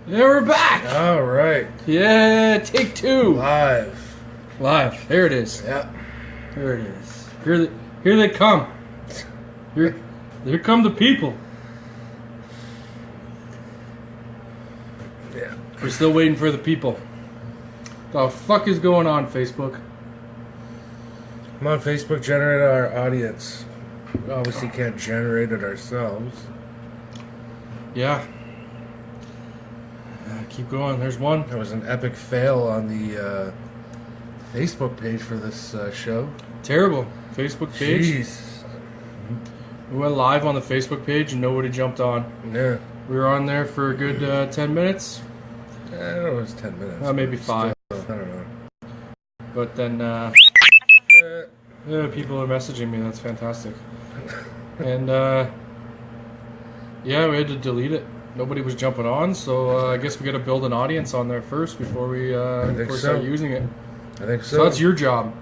Yeah, we're back. All right. Yeah, take two. Live. There it is. Yeah. There it is. Here they come. Here come the people. Yeah. We're still waiting for the people. The fuck is going on, Facebook? Come on, Facebook, generate our audience. We obviously can't generate it ourselves. Yeah. Keep going. There's one. There was an epic fail on the Facebook page for this show. Terrible. Facebook page. Jeez. We went live on the Facebook page and nobody jumped on. Yeah. We were on there for a good 10 minutes. I don't know, it was 10 minutes. Maybe 5. Still, I don't know. But then, people are messaging me. That's fantastic. And, yeah, we had to delete it. Nobody was jumping on, so I guess we got to build an audience on there first before we start using it. I think so. So that's your job,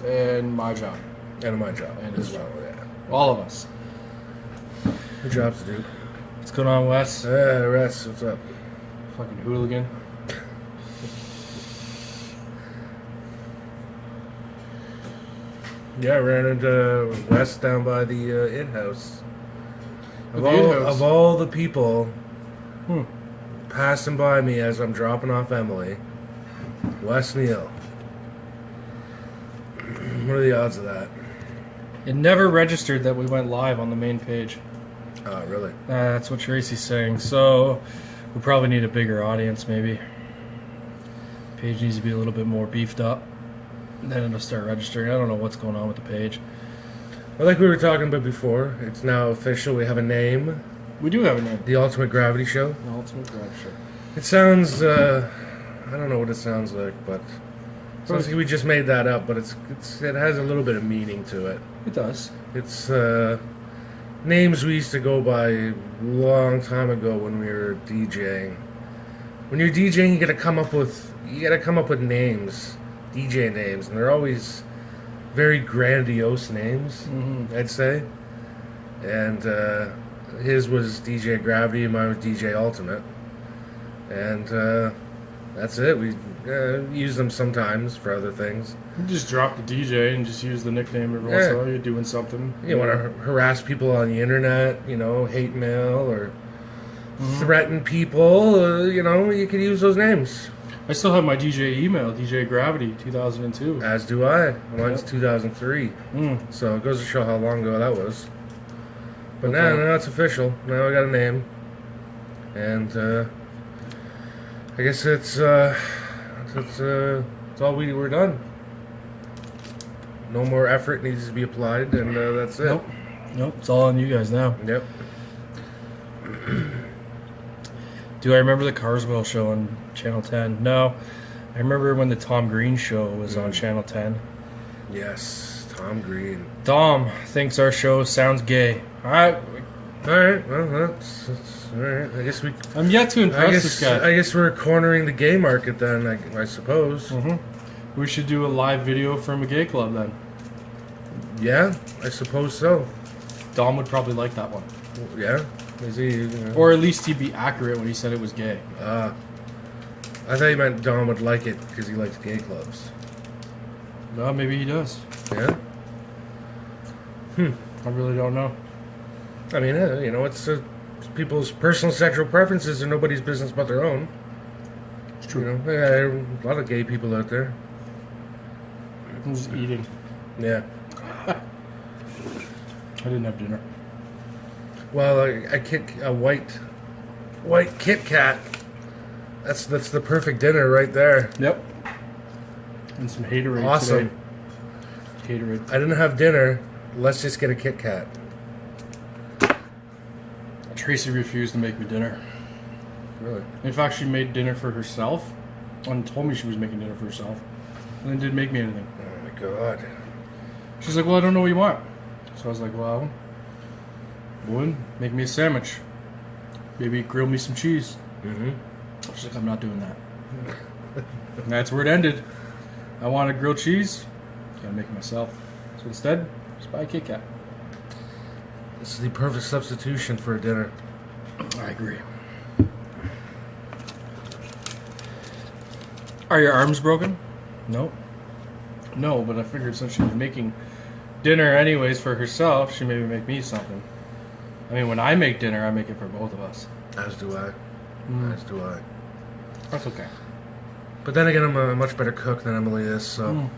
and my job, and my job and as his well. job. Yeah. All of us. Good job to do. What's going on, Wes? Russ, what's up? Fucking hooligan. Yeah, I ran into Wes down by the It House. Of all the people passing by me as I'm dropping off Emily, Wes Neal. What are the odds of that? It never registered that we went live on the main page. Oh, really? That's what Tracy's saying. So we probably need a bigger audience, maybe. Page needs to be a little bit more beefed up. Then it'll start registering. I don't know what's going on with the page. Well, like we were talking about before, it's now official. We have a name. We do have a name. The Ultimate Gravity Show. The Ultimate Gravity Show. It sounds, I don't know what it sounds like, but it sounds like we just made that up, but it has a little bit of meaning to it. It does. It's names we used to go by a long time ago when we were DJing. When you're DJing, you gotta come up with names, DJ names, and they're always very grandiose names, I'd say. And his was DJ Gravity, and mine was DJ Ultimate. And that's it. We use them sometimes for other things. You just drop the DJ and just use the nickname every once in a while. You're doing something. You want to harass people on the internet, hate mail or threaten people, you could use those names. I still have my DJ email, DJ Gravity 2002. As do I. Mine's 2003. So it goes to show how long ago that was. But now it's official. Now I got a name. And I guess it's all we were done. No more effort needs to be applied, and that's it. Nope. It's all on you guys now. Yep. Do I remember the Carswell show on Channel 10? No. I remember when the Tom Green show was on Channel 10. Yes, Tom Green. Dom thinks our show sounds gay. Alright. Well, that's all right. I guess we... I'm yet to impress this guy. I guess we're cornering the gay market then, I suppose. We should do a live video from a gay club then. Yeah, I suppose so. Dom would probably like that one. Yeah? Is he... Or at least he'd be accurate when he said it was gay. I thought you meant Dom would like it because he likes gay clubs. No, maybe he does. Yeah? I really don't know. I mean, it's people's personal sexual preferences are nobody's business but their own. It's true. There are a lot of gay people out there. I'm just eating. Yeah. I didn't have dinner. Well, I kick a white Kit Kat. That's the perfect dinner right there. Yep. And some haterade Awesome. today. Haterade. I didn't have dinner. Let's just get a Kit Kat. Tracy refused to make me dinner. Really? In fact, she made dinner for herself and told me she was making dinner for herself. And then didn't make me anything. Oh my god. She's like, well, I don't know what you want. So I was like, well, woman, make me a sandwich. Maybe grill me some cheese. She's like, I'm not doing that. And that's where it ended. I wanted grilled cheese. Gotta make it myself. So instead, just buy a Kit Kat. This is the perfect substitution for a dinner. I agree. Are your arms broken? No. No, but I figured since she was making dinner anyways for herself, she maybe make me something. I mean, when I make dinner, I make it for both of us. As do I. As do I. That's okay. But then again, I'm a much better cook than Emily is, so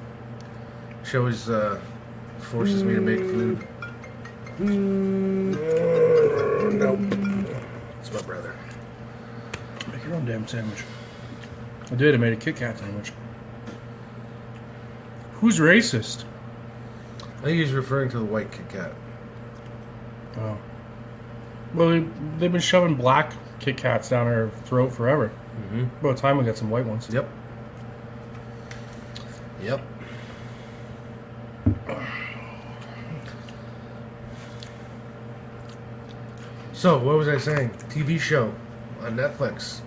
she always forces me to make food. No. It's my brother. Make your own damn sandwich. I did. I made a Kit Kat sandwich. Who's racist? I think he's referring to the white Kit Kat. Oh. Well, they've been shoving black Kit Kats down our throat forever. Mm-hmm. About time we got some white ones. Yep. Yep. So, what was I saying? TV show on Netflix.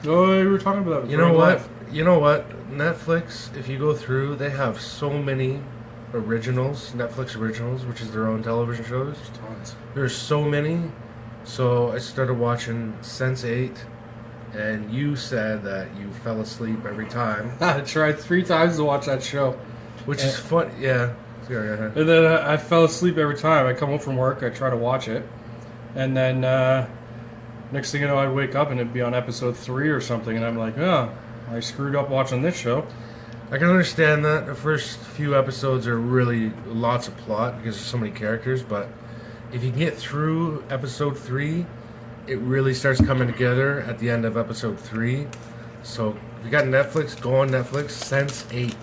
Oh, we were talking about that. You know what? You know what? Netflix, if you go through, they have so many originals, Netflix originals, which is their own television shows. There's tons. There's so many. So I started watching Sense8, and you said that you fell asleep every time. I tried 3 times to watch that show. Which is fun. Yeah. Yeah. And then I fell asleep every time. I come home from work, I try to watch it. And then next thing you know, I'd wake up and it'd be on episode 3 or something. And I'm like, oh, I screwed up watching this show. I can understand that. The first few episodes are really lots of plot because there's so many characters. But if you get through episode 3, it really starts coming together at the end of episode 3. So if you got Netflix, go on Netflix. Sense8.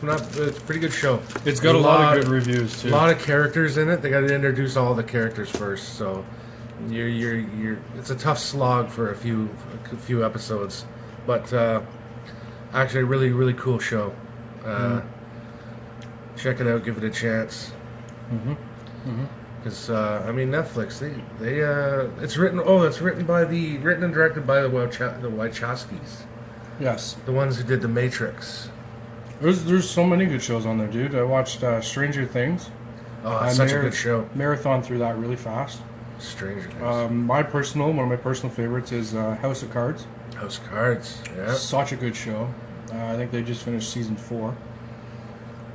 It's a pretty good show. It's got a lot of good reviews too. A lot of characters in it. They got to introduce all the characters first, so you're. It's a tough slog for a few episodes, but actually, a really cool show. Check it out. Give it a chance. Because I mean, Netflix. They it's written. Oh, it's written and directed by the Wachowskis. Yes. The ones who did The Matrix. There's so many good shows on there, dude. I watched Stranger Things. Oh, it's such a good show. Marathon through that really fast. Stranger Things. One of my personal favorites is House of Cards. House of Cards, yeah. Such a good show. I think they just finished season 4.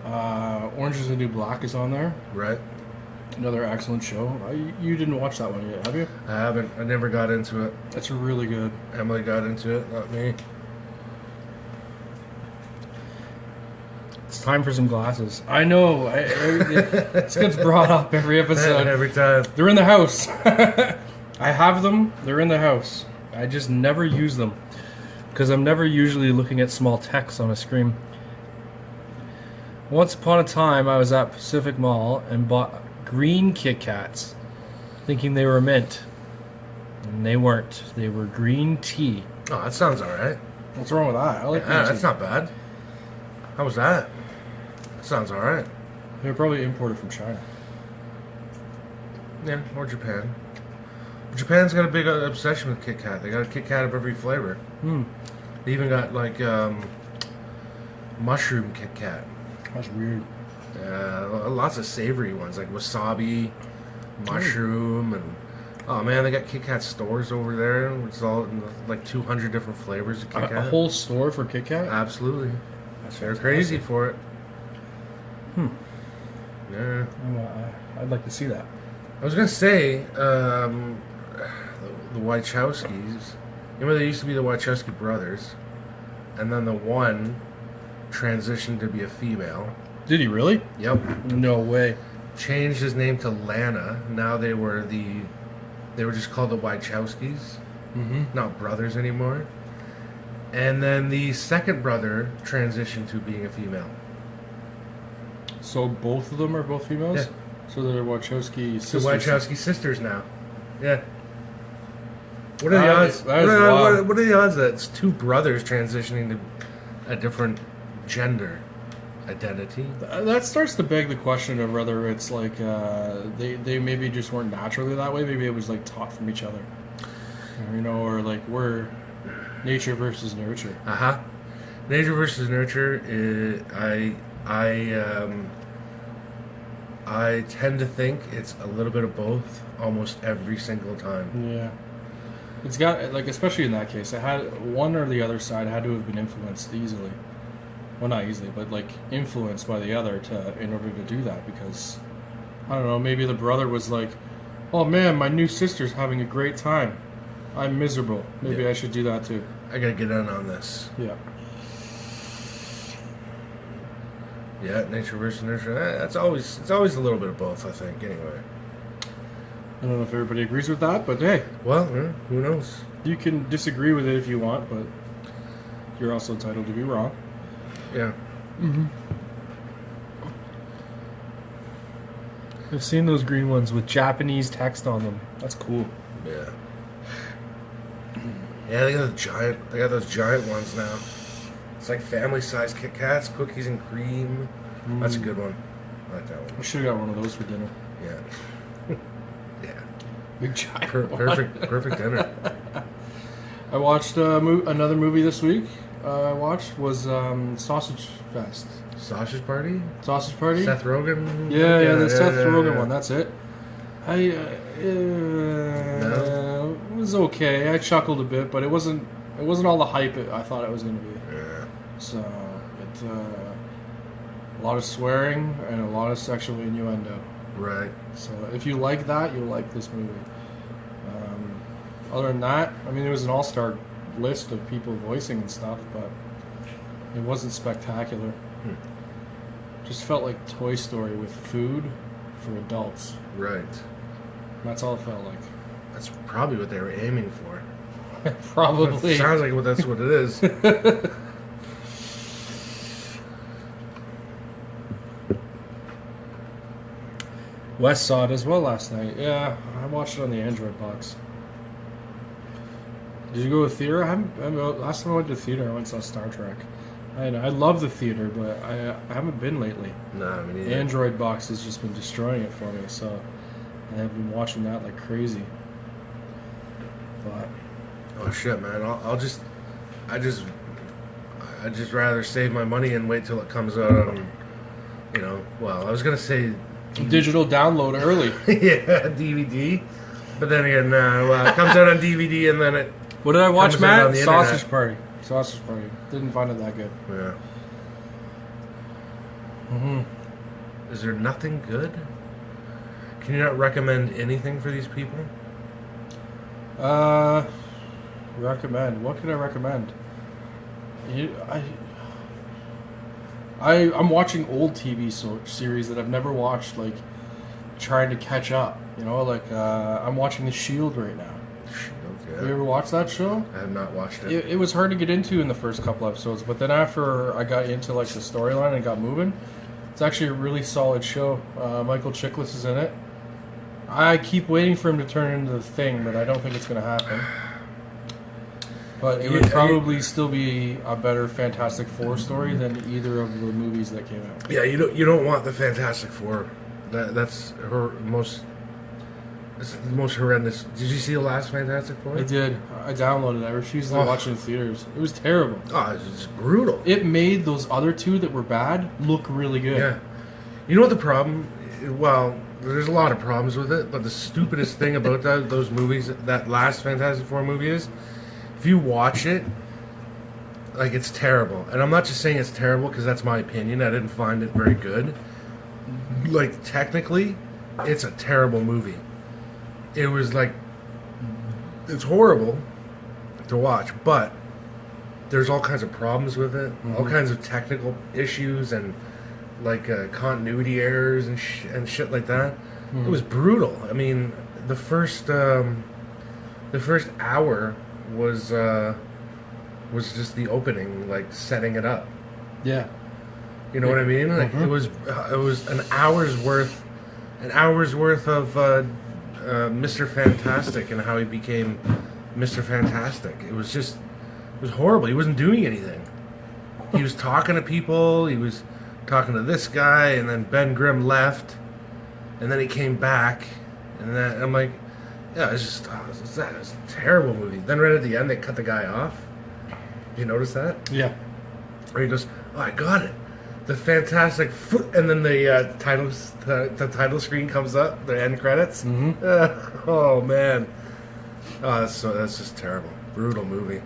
Orange is the New Black is on there. Right. Another excellent show. You didn't watch that one yet, have you? I haven't. I never got into it. It's really good. Emily got into it, not me. It's time for some glasses. I know. This gets brought up every episode. Every time. They're in the house. I have them. They're in the house. I just never use them. Because I'm never usually looking at small text on a screen. Once upon a time, I was at Pacific Mall and bought green Kit Kats, thinking they were mint. And they weren't. They were green tea. Oh, that sounds alright. What's wrong with that? I like green tea. That's not bad. How was that? That sounds alright. They're probably imported from China. Yeah, or Japan. Japan's got a big obsession with Kit Kat. They got a Kit Kat of every flavor. They even got like mushroom Kit Kat. That's weird. Lots of savory ones like wasabi, mushroom, and oh man, they got Kit Kat stores over there. It's all like 200 different flavors of Kit Kat. A whole store for Kit Kat? Absolutely. They're crazy for it. Yeah. I'd like to see that. I was gonna say the Wachowskis. You know, they used to be the Wachowski brothers, and then the one transitioned to be a female. Did he really? Yep. No way. Changed his name to Lana. Now they were just called the Wachowskis, not brothers anymore. And then the second brother transitioned to being a female. So both of them are both females? Yeah. So they're Wachowski sisters. The Wachowski sisters now. Yeah. What are the odds? That is wild. What are the odds that it's two brothers transitioning to a different gender identity? That starts to beg the question of whether it's like they maybe just weren't naturally that way. Maybe it was like taught from each other. You know, or like we're nature versus nurture. Nature versus nurture is, I tend to think it's a little bit of both almost every single time. Yeah. It's got, like, especially in that case, it had one or the other side had to have been influenced easily. Well, not easily, but like influenced by the other in order to do that. Because I don't know, maybe the brother was like, "Oh man, my new sister's having a great time. I'm miserable. Maybe I should do that too." I gotta get in on this. Yeah. Yeah, nature versus nurture. It's always a little bit of both, I think. Anyway. I don't know if everybody agrees with that, but hey, Well, who knows? you can disagree with it if you want, but you're also entitled to be wrong. Yeah. I've seen those green ones with Japanese text on them. That's cool. Yeah. Yeah, they got those giant ones now. It's like family-sized Kit Kats, cookies and cream. That's a good one. I like that I one. should have got one of those for dinner. Yeah. Yeah. Big giant Perfect dinner. I watched another movie this week. I watched was Sausage Fest. Sausage Party? Sausage Party? Seth Rogen? Yeah, the Seth Rogen yeah. one. That's it. It was okay. I chuckled a bit, but it wasn't all the hype I thought it was going to be. Yeah. So it a lot of swearing and a lot of sexual innuendo. Right. So if you like that, you'll like this movie. Other than that, I mean, it was an all-star list of people voicing and stuff, but it wasn't spectacular. Just felt like Toy Story with food for adults. Right. That's all it felt like. That's probably what they were aiming for. Probably. Sounds like that's what it is. Wes saw it as well last night. Yeah, I watched it on the Android box. Did you go to theater? Last time I went to theater, I went and saw Star Trek. I love the theater, but I haven't been lately. Nah, I mean, The Android box has just been destroying it for me, so I have been watching that like crazy. But oh shit, man! I just rather save my money and wait till it comes out on, Well, I was gonna say digital download early. yeah, DVD, but then again, it comes out on DVD and then it. What did I watch, comes out on Matt? the Sausage internet. Party. Sausage Party. Didn't find it that good. Yeah. Mm-hmm. Is there nothing good? Can you not recommend anything for these people? Recommend. What can I recommend? I'm watching old TV series that I've never watched, like trying to catch up. I'm watching The Shield right now. Shield, yeah. Have you ever watched that show? I have not watched it. It was hard to get into in the first couple episodes, but then after I got into like the storyline and got moving, it's actually a really solid show. Michael Chiklis is in it. I keep waiting for him to turn into the Thing, but I don't think it's going to happen. But it would probably still be a better Fantastic Four story than either of the movies that came out. Yeah, you don't want the Fantastic Four. That's her most. It's the most horrendous. Did you see the last Fantastic Four? I did. I downloaded it. I refused to watch it in theaters. It was terrible. Oh, it's brutal. It made those other two that were bad look really good. Yeah. You know what the problem? Well, there's a lot of problems with it, but the stupidest thing about those movies, that last Fantastic Four movie is, if you watch it, like, it's terrible. And I'm not just saying it's terrible because that's my opinion. I didn't find it very good. Like, technically, it's a terrible movie. It was like, it's horrible to watch, but there's all kinds of problems with it, all kinds of technical issues and like continuity errors and shit like that. It was brutal. I mean, the first hour was just the opening, like setting it up. Yeah. You know what I mean? Like it was an hour's worth of Mr. Fantastic and how he became Mr. Fantastic. It was horrible. He wasn't doing anything. He was talking to people. He was talking to this guy, and then Ben Grimm left, and then he came back, and then I'm like, yeah, it's a terrible movie. Then right at the end, they cut the guy off. Did you notice that? Yeah. Or he goes, oh, I got it. The Fantastic Foot, and then the title screen comes up, the end credits. Mm-hmm. Oh man, Oh, that's just terrible. Brutal movie. You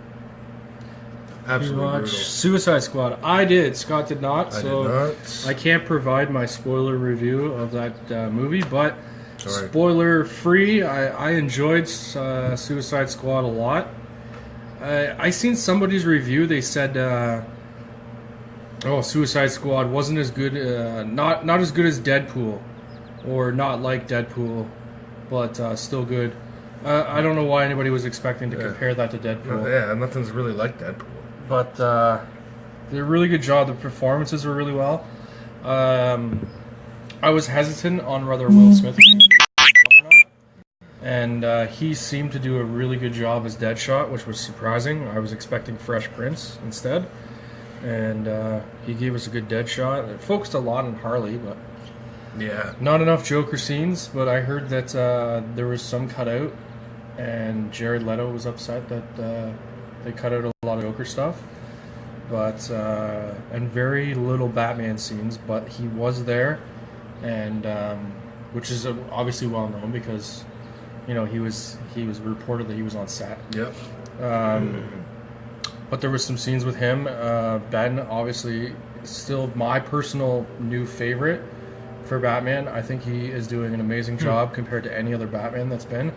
Absolutely watch brutal. Suicide Squad. I did. Scott did not. I So did not. I can't provide my spoiler review of that movie, but Sorry. spoiler free. I enjoyed Suicide Squad a lot. I seen somebody's review. They said, "Oh, Suicide Squad wasn't as good. Not as good as Deadpool, or not like Deadpool, but still good." I don't know why anybody was expecting to compare that to Deadpool. Yeah, nothing's really like Deadpool. But did a really good job. The performances were really well. I was hesitant on whether Will Smith or not, and he seemed to do a really good job as Deadshot, which was surprising. I was expecting Fresh Prince instead, and he gave us a good Deadshot. It focused a lot on Harley, but Yeah. not enough Joker scenes. But I heard that there was some cut out, and Jared Leto was upset that they cut out a lot of Joker stuff, but and very little Batman scenes. But he was there, and which is obviously well known because he was reported that he was on set. Yep. But there was some scenes with him. Ben, obviously, still my personal new favorite for Batman. I think he is doing an amazing job compared to any other Batman that's been.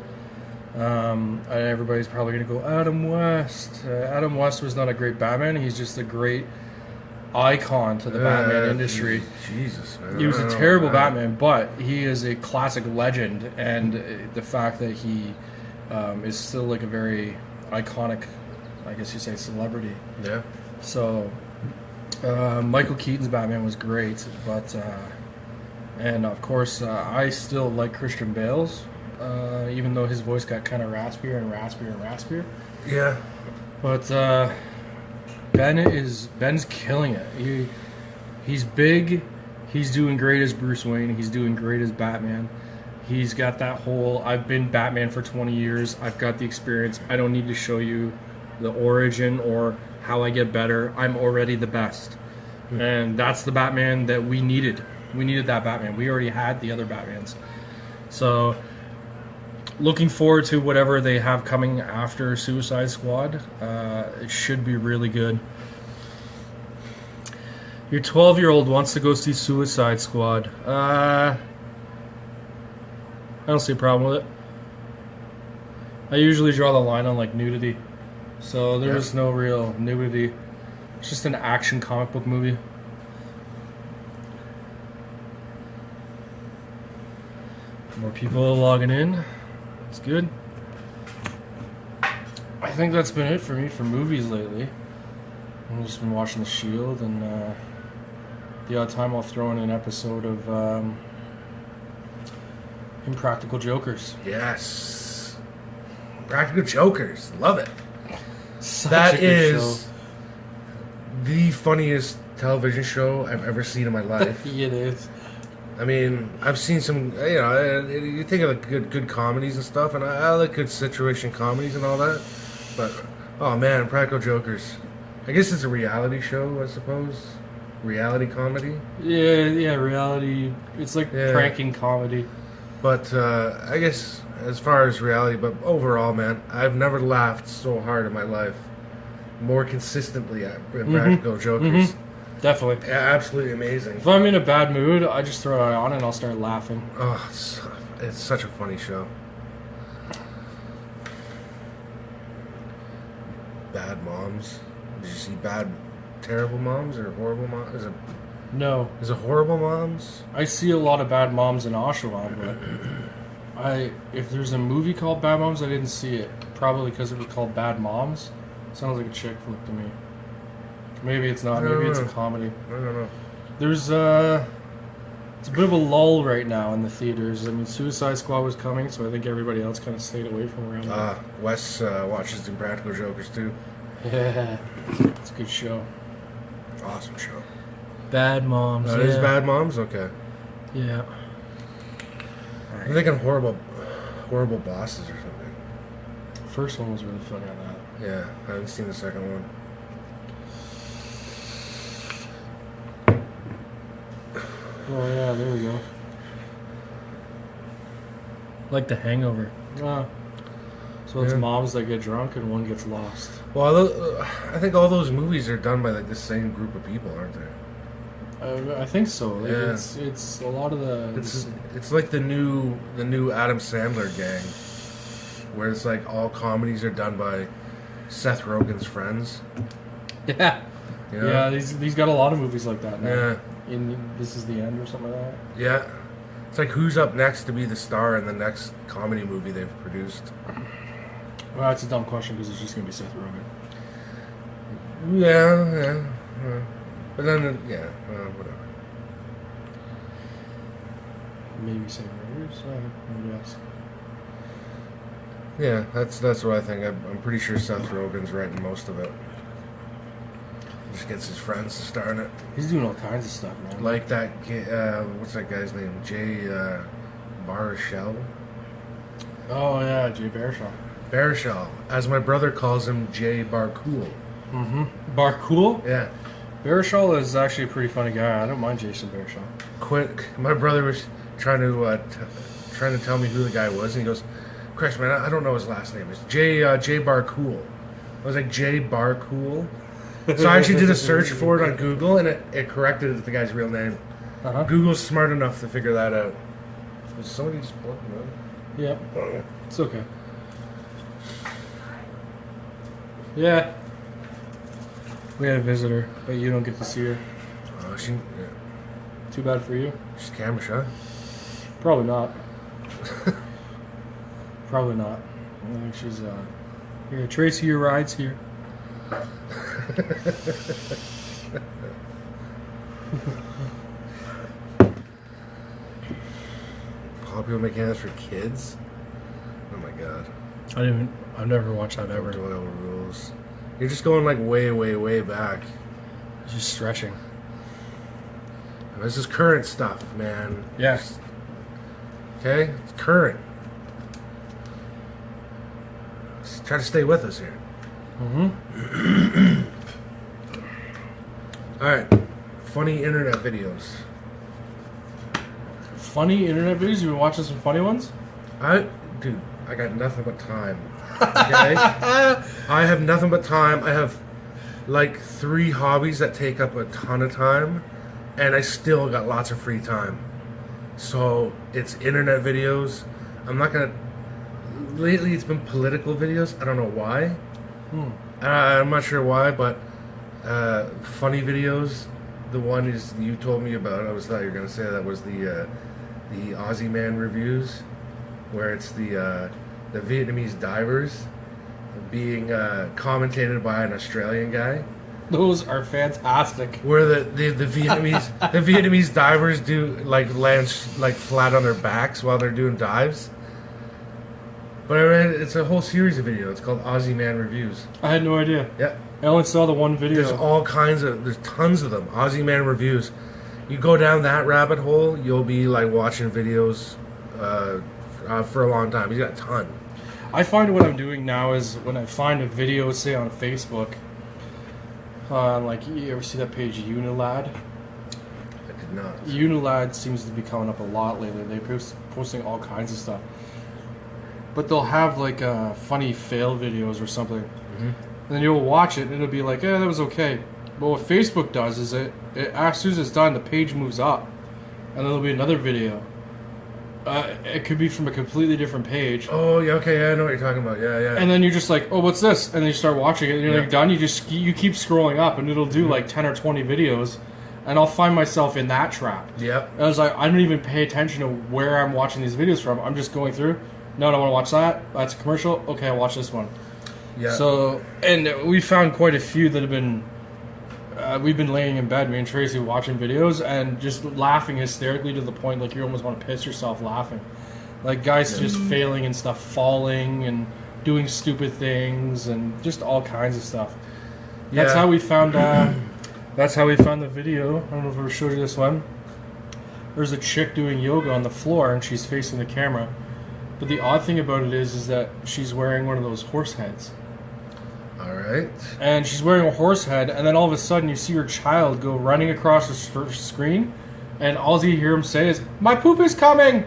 Everybody's probably going to go, Adam West. Adam West was not a great Batman. He's just a great icon to the Batman industry. Jesus, man. He was a terrible Batman, but he is a classic legend. And the fact that he is still like a very iconic, I guess you say, celebrity. Yeah. So Michael Keaton's Batman was great, but and of course I still like Christian Bale's. Even though his voice got kind of raspier and raspier and raspier. Yeah. But Ben's killing it. He's big. He's doing great as Bruce Wayne. He's doing great as Batman. He's got that whole, I've been Batman for 20 years. I've got the experience. I don't need to show you the origin or how I get better. I'm already the best. And that's the Batman that we needed. We needed that Batman. We already had the other Batmans. So looking forward to whatever they have coming after Suicide Squad. It should be really good. Your 12-year-old wants to go see Suicide Squad. I don't see a problem with it. I usually draw the line on like nudity. So there's no real nudity. It's just an action comic book movie. More people are logging in. It's good. I think that's been it for me for movies lately. I've just been watching The Shield, and the odd time I'll throw in an episode of Impractical Jokers. Yes. Practical Jokers. Love it. Such That a good is the funniest television show I've ever seen in my life. show. It is. I mean, I've seen some, you think of like good comedies and stuff, and I like good situation comedies and all that. But, oh man, Practical Jokers. I guess it's a reality show, I suppose. Reality comedy. Yeah, reality. It's like pranking comedy. But I guess as far as reality, but overall, man, I've never laughed so hard in my life. More consistently at Practical Jokers. Definitely. Yeah, absolutely amazing. If I'm in a bad mood, I just throw it on and I'll start laughing. Oh, it's such a funny show. Bad Moms. Did you see Terrible Moms or Horrible Moms? Is it Horrible Moms? I see a lot of Bad Moms in Oshawa, but if there's a movie called Bad Moms, I didn't see it. Probably because it was called Bad Moms. Sounds like a chick flick to me. Maybe it's not. Maybe it's a comedy. I don't know. There's it's a bit of a lull right now in the theaters. I mean, Suicide Squad was coming, so I think everybody else kind of stayed away from around there. Wes watches the Practical Jokers too. Yeah, it's a good show. Awesome show. Bad Moms. That is Bad Moms? Okay. Yeah. I'm thinking horrible bosses or something. First one was really funny on that. Yeah, I haven't seen the second one. Oh yeah, there we go. Like The Hangover. So So it's Yeah. moms that get drunk and one gets lost. Well, I think all those movies are done by like the same group of people, aren't they? I think so. Like, Yeah. it's a lot of the. It's like the new Adam Sandler gang, where it's like all comedies are done by Seth Rogen's friends. yeah. You know? Yeah, he's got a lot of movies like that now. Yeah. In This Is the End or something like that. Yeah. It's like who's up next to be the star in the next comedy movie they've produced. Well, that's a dumb question because it's just gonna be Seth Rogen. Yeah. But then, whatever. Maybe Sam Rogers. Nobody else. Yeah, that's what I think. I'm pretty sure Seth Rogen's writing most of it. Just gets his friends to star in it. He's doing all kinds of stuff, man. Like that, what's that guy's name? Jay Baruchel? Oh yeah, Jay Baruchel. Baruchel. As my brother calls him, Jay Barcool. Mm-hmm. Barcool? Yeah. Baruchel is actually a pretty funny guy. I don't mind Jason Baruchel. My brother was trying to tell me who the guy was, and he goes, Chris, man, I don't know his last name. It's Jay Barcool. I was like, Jay Barcool? So I actually did a search for it on Google, and it corrected it the guy's real name. Uh-huh. Google's smart enough to figure that out. Was somebody just plugging out? Yeah. It's okay. Yeah. We had a visitor, but you don't get to see her. Yeah. Too bad for you. She's camera shy. Probably not. Probably not. I think she's here. Tracy, your ride's here. Popular Mechanics for Kids? Oh my god. I've never watched that ever. Doyle rules. You're just going like way, way, way back. It's just stretching. And this is current stuff, man. Yeah. Okay? It's current. Just try to stay with us here. Mm-hmm. Alright. Funny internet videos. Funny internet videos? You been watching some funny ones? Dude, I got nothing but time. Okay? I have nothing but time. I have like 3 hobbies that take up a ton of time, and I still got lots of free time. So it's internet videos. I'm not gonna. Lately, it's been political videos. I don't know why. I'm not sure why, but funny videos. The one is you told me about. I thought you were gonna say that was the Aussie Man reviews, where it's the Vietnamese divers being commentated by an Australian guy. Those are fantastic. Where the Vietnamese the Vietnamese divers do like land like flat on their backs while they're doing dives. But I read it's a whole series of videos. It's called Aussie Man Reviews. I had no idea. Yeah. I only saw the one video. There's tons of them. Aussie Man Reviews. You go down that rabbit hole, you'll be like watching videos for a long time. He's got a ton. I find what I'm doing now is when I find a video, say on Facebook, like you ever see that page Unilad? I did not. Unilad seems to be coming up a lot lately. They're posting all kinds of stuff. But they'll have like funny fail videos or something. Mm-hmm. And then you'll watch it and it'll be like, that was okay. But what Facebook does is as soon as it's done, the page moves up. And then there'll be another video. It could be from a completely different page. Oh, yeah, okay, yeah, I know what you're talking about. Yeah, yeah. And then you're just like, oh, what's this? And then you start watching it and you're Yeah. like done. You keep scrolling up and it'll do like 10 or 20 videos. And I'll find myself in that trap. Yep. I was like, I don't even pay attention to where I'm watching these videos from. I'm just going through. No, I don't want to watch that. That's a commercial. Okay, I'll watch this one. Yeah. So, and we found quite a few that have been. We've been laying in bed, me and Tracy, watching videos and just laughing hysterically to the point like you almost want to piss yourself laughing. Like guys just failing and stuff, falling and doing stupid things and just all kinds of stuff. Yeah. That's how we found. That's how we found the video. I don't know if I ever showed you this one. There's a chick doing yoga on the floor and she's facing the camera. But the odd thing about it is that she's wearing one of those horse heads. All right. And she's wearing a horse head, and then all of a sudden you see her child go running across the screen, and all you hear him say is, "My poop is coming!"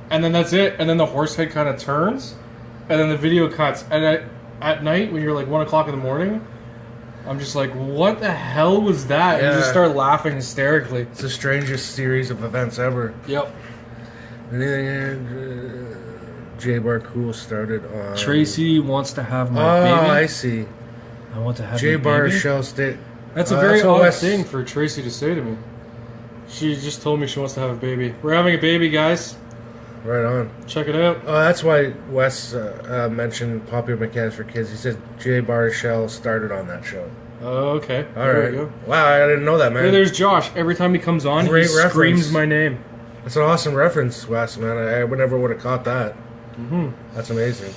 And then that's it, and then the horse head kind of turns, and then the video cuts. And at night, when you're like 1 o'clock in the morning, I'm just like, what the hell was that? And you just start laughing hysterically. It's the strangest series of events ever. Yep. J Bar Cool started on. Tracy wants to have my baby. I see. I want to have J your Bar baby. Shell State. That's a very odd thing for Tracy to say to me. She just told me she wants to have a baby. We're having a baby, guys. Right on. Check it out. Oh, that's why Wes mentioned Popular Mechanics for Kids. He said J Bar Shell started on that show. Oh, okay. All There right. we go. Wow, I didn't know that, man. Hey, there's Josh. Every time he comes on, Great he reference. screams my name. That's an awesome reference, Wes, man. I would never would have caught that. Mm-hmm. That's amazing.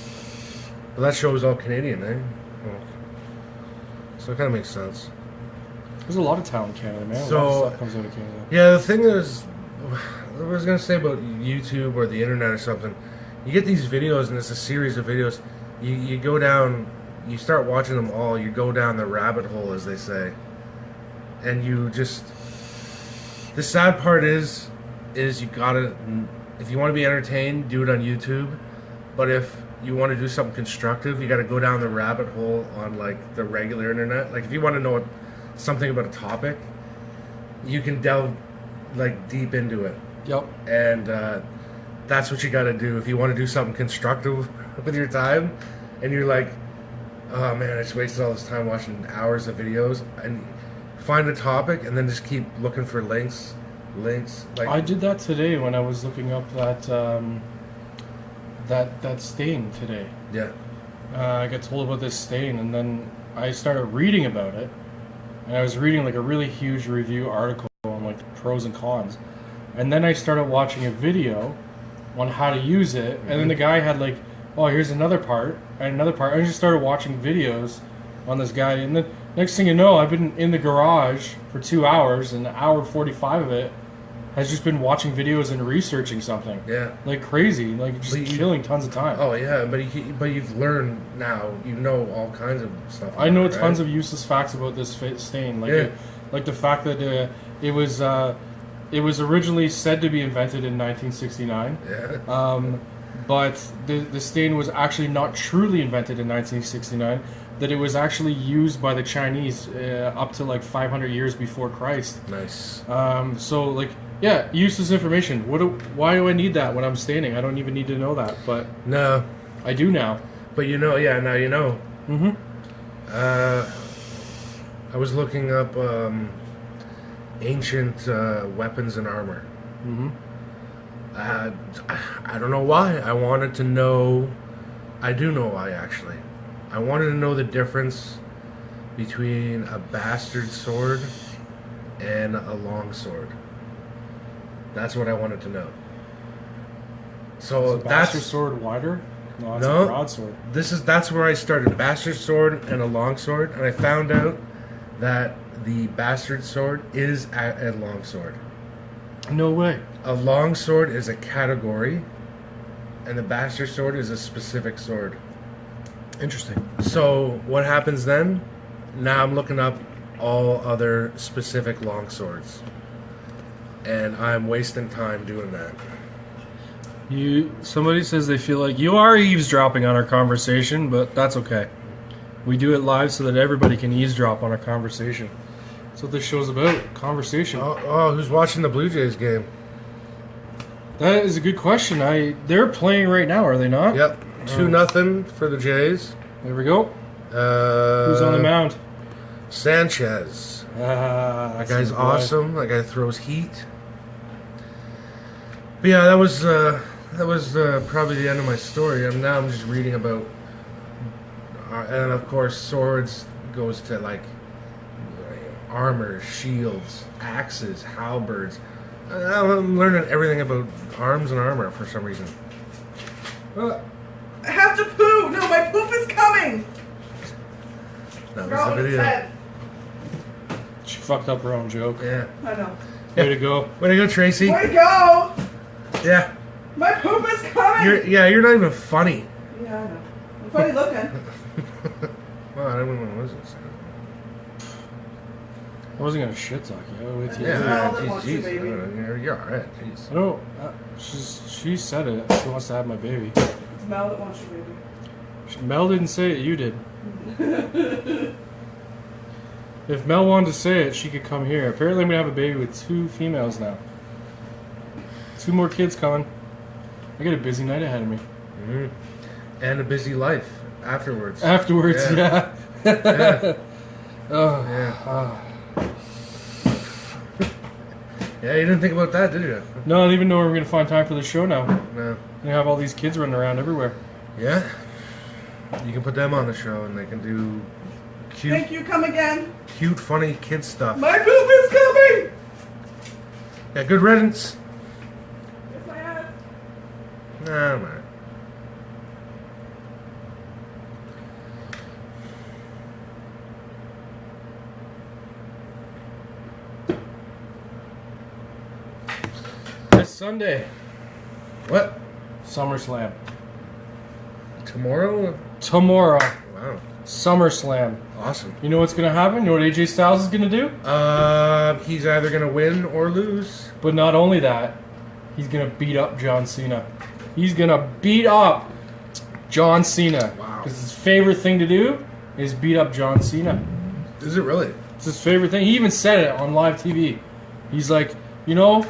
But that show was all Canadian, eh? Oh. So it kind of makes sense. There's a lot of talent in Canada, man. So- a lot of stuff comes out of Canada. Yeah, the thing is, I was going to say about YouTube or the internet or something. You get these videos, and it's a series of videos. You go down, you start watching them all, you go down the rabbit hole, as they say. And you just... The sad part is you gotta... If you want to be entertained, do it on YouTube. But if you want to do something constructive, you gotta go down the rabbit hole on, like, the regular internet. Like, if you want to know something about a topic, you can delve, like, deep into it. Yep. And that's what you got to do if you want to do something constructive with your time. And you're like, oh man, I just wasted all this time watching hours of videos. And find a topic and then just keep looking for links. Like I did that today when I was looking up that that stain today. yeah, I got told about this stain, and then I started reading about it. And I was reading like a really huge review article on like the pros and cons. And then I started watching a video on how to use it. And then the guy had like, oh, here's another part and another part. I just started watching videos on this guy. And then next thing you know, I've been in the garage for 2 hours, and an hour 45 of it has just been watching videos and researching something. yeah. Like crazy, like just But you- killing tons of time. Oh yeah, but you've learned now. You know all kinds of stuff. I know about it, tons right? of useless facts about this stain, like Yeah. like the fact that it was originally said to be invented in 1969, Yeah. but the stain was actually not truly invented in 1969. That it was actually used by the Chinese up to like 500 years before Christ. Nice. So like, yeah, useless information. Why do I need that when I'm staining? I don't even need to know that, but No, I do now. but you know, yeah. Now you know. Mm-hmm. I was looking up ancient weapons and armor. Mm-hmm. I don't know why. I wanted to know. I do know why, actually. I wanted to know the difference between a bastard sword and a long sword. That's what I wanted to know. So Is a bastard that's sword wider? No, it's No. a broadsword. that's where I started. A bastard sword and a long sword, and I found out that the bastard sword is a long sword. No way. A long sword is a category, and the bastard sword is a specific sword. Interesting. So what happens then? Now I'm looking up all other specific long swords, and I'm wasting time doing that. Somebody says they feel like you are eavesdropping on our conversation, but that's okay. We do it live so that everybody can eavesdrop on our conversation. That's what this show's about, conversation. Who's watching the Blue Jays game? That is a good question. They're playing right now, are they not? Yep, 2-0 for the Jays. There we go. Who's on the mound? Sanchez. That guy's awesome. That guy throws heat. But yeah, that was probably the end of my story. Now I'm just reading about, and of course, swords goes to like armor, shields, axes, halberds. I'm learning everything about arms and armor for some reason. I have to poo! No, my poop is coming! That Forgot was what the it video. said. She fucked up her own joke. Yeah. I know. Way to go. Way to go, Tracy. Way to go! Yeah. My poop is coming! You're not even funny. Yeah, I know. I'm funny looking. Well, I don't know what it is. I wasn't gonna shit talk you. I'll wait till you Yeah. do it. Smell that wants you, jeez, baby. you're alright. Jeez. I don't. She said it. She wants to have my baby. It's Mel that wants you, baby. Mel didn't say it, you did. If Mel wanted to say it, she could come here. Apparently I'm going to have a baby with 2 females now. 2 more kids coming. I got a busy night ahead of me. Mm-hmm. And a busy life afterwards. Afterwards, yeah. Yeah. Oh, Yeah. Yeah, you didn't think about that, did you? No, I don't even know where we're going to find time for the show now. No. You have all these kids running around everywhere. Yeah. You can put them on the show and they can do Thank you, come again. cute, funny kid stuff. My poop is coming! Yeah, good riddance. Yes, I have. Nah, I'm alright. This Sunday, What? SummerSlam. Tomorrow? Tomorrow, Wow. SummerSlam. Awesome. You know what's going to happen? You know what AJ Styles is going to do? He's either gonna win or lose. But not only that, he's going to beat up John Cena. He's going to beat up John Cena. Wow. Because his favorite thing to do is beat up John Cena. Is it really? It's his favorite thing. He even said it on live TV. He's like, you know,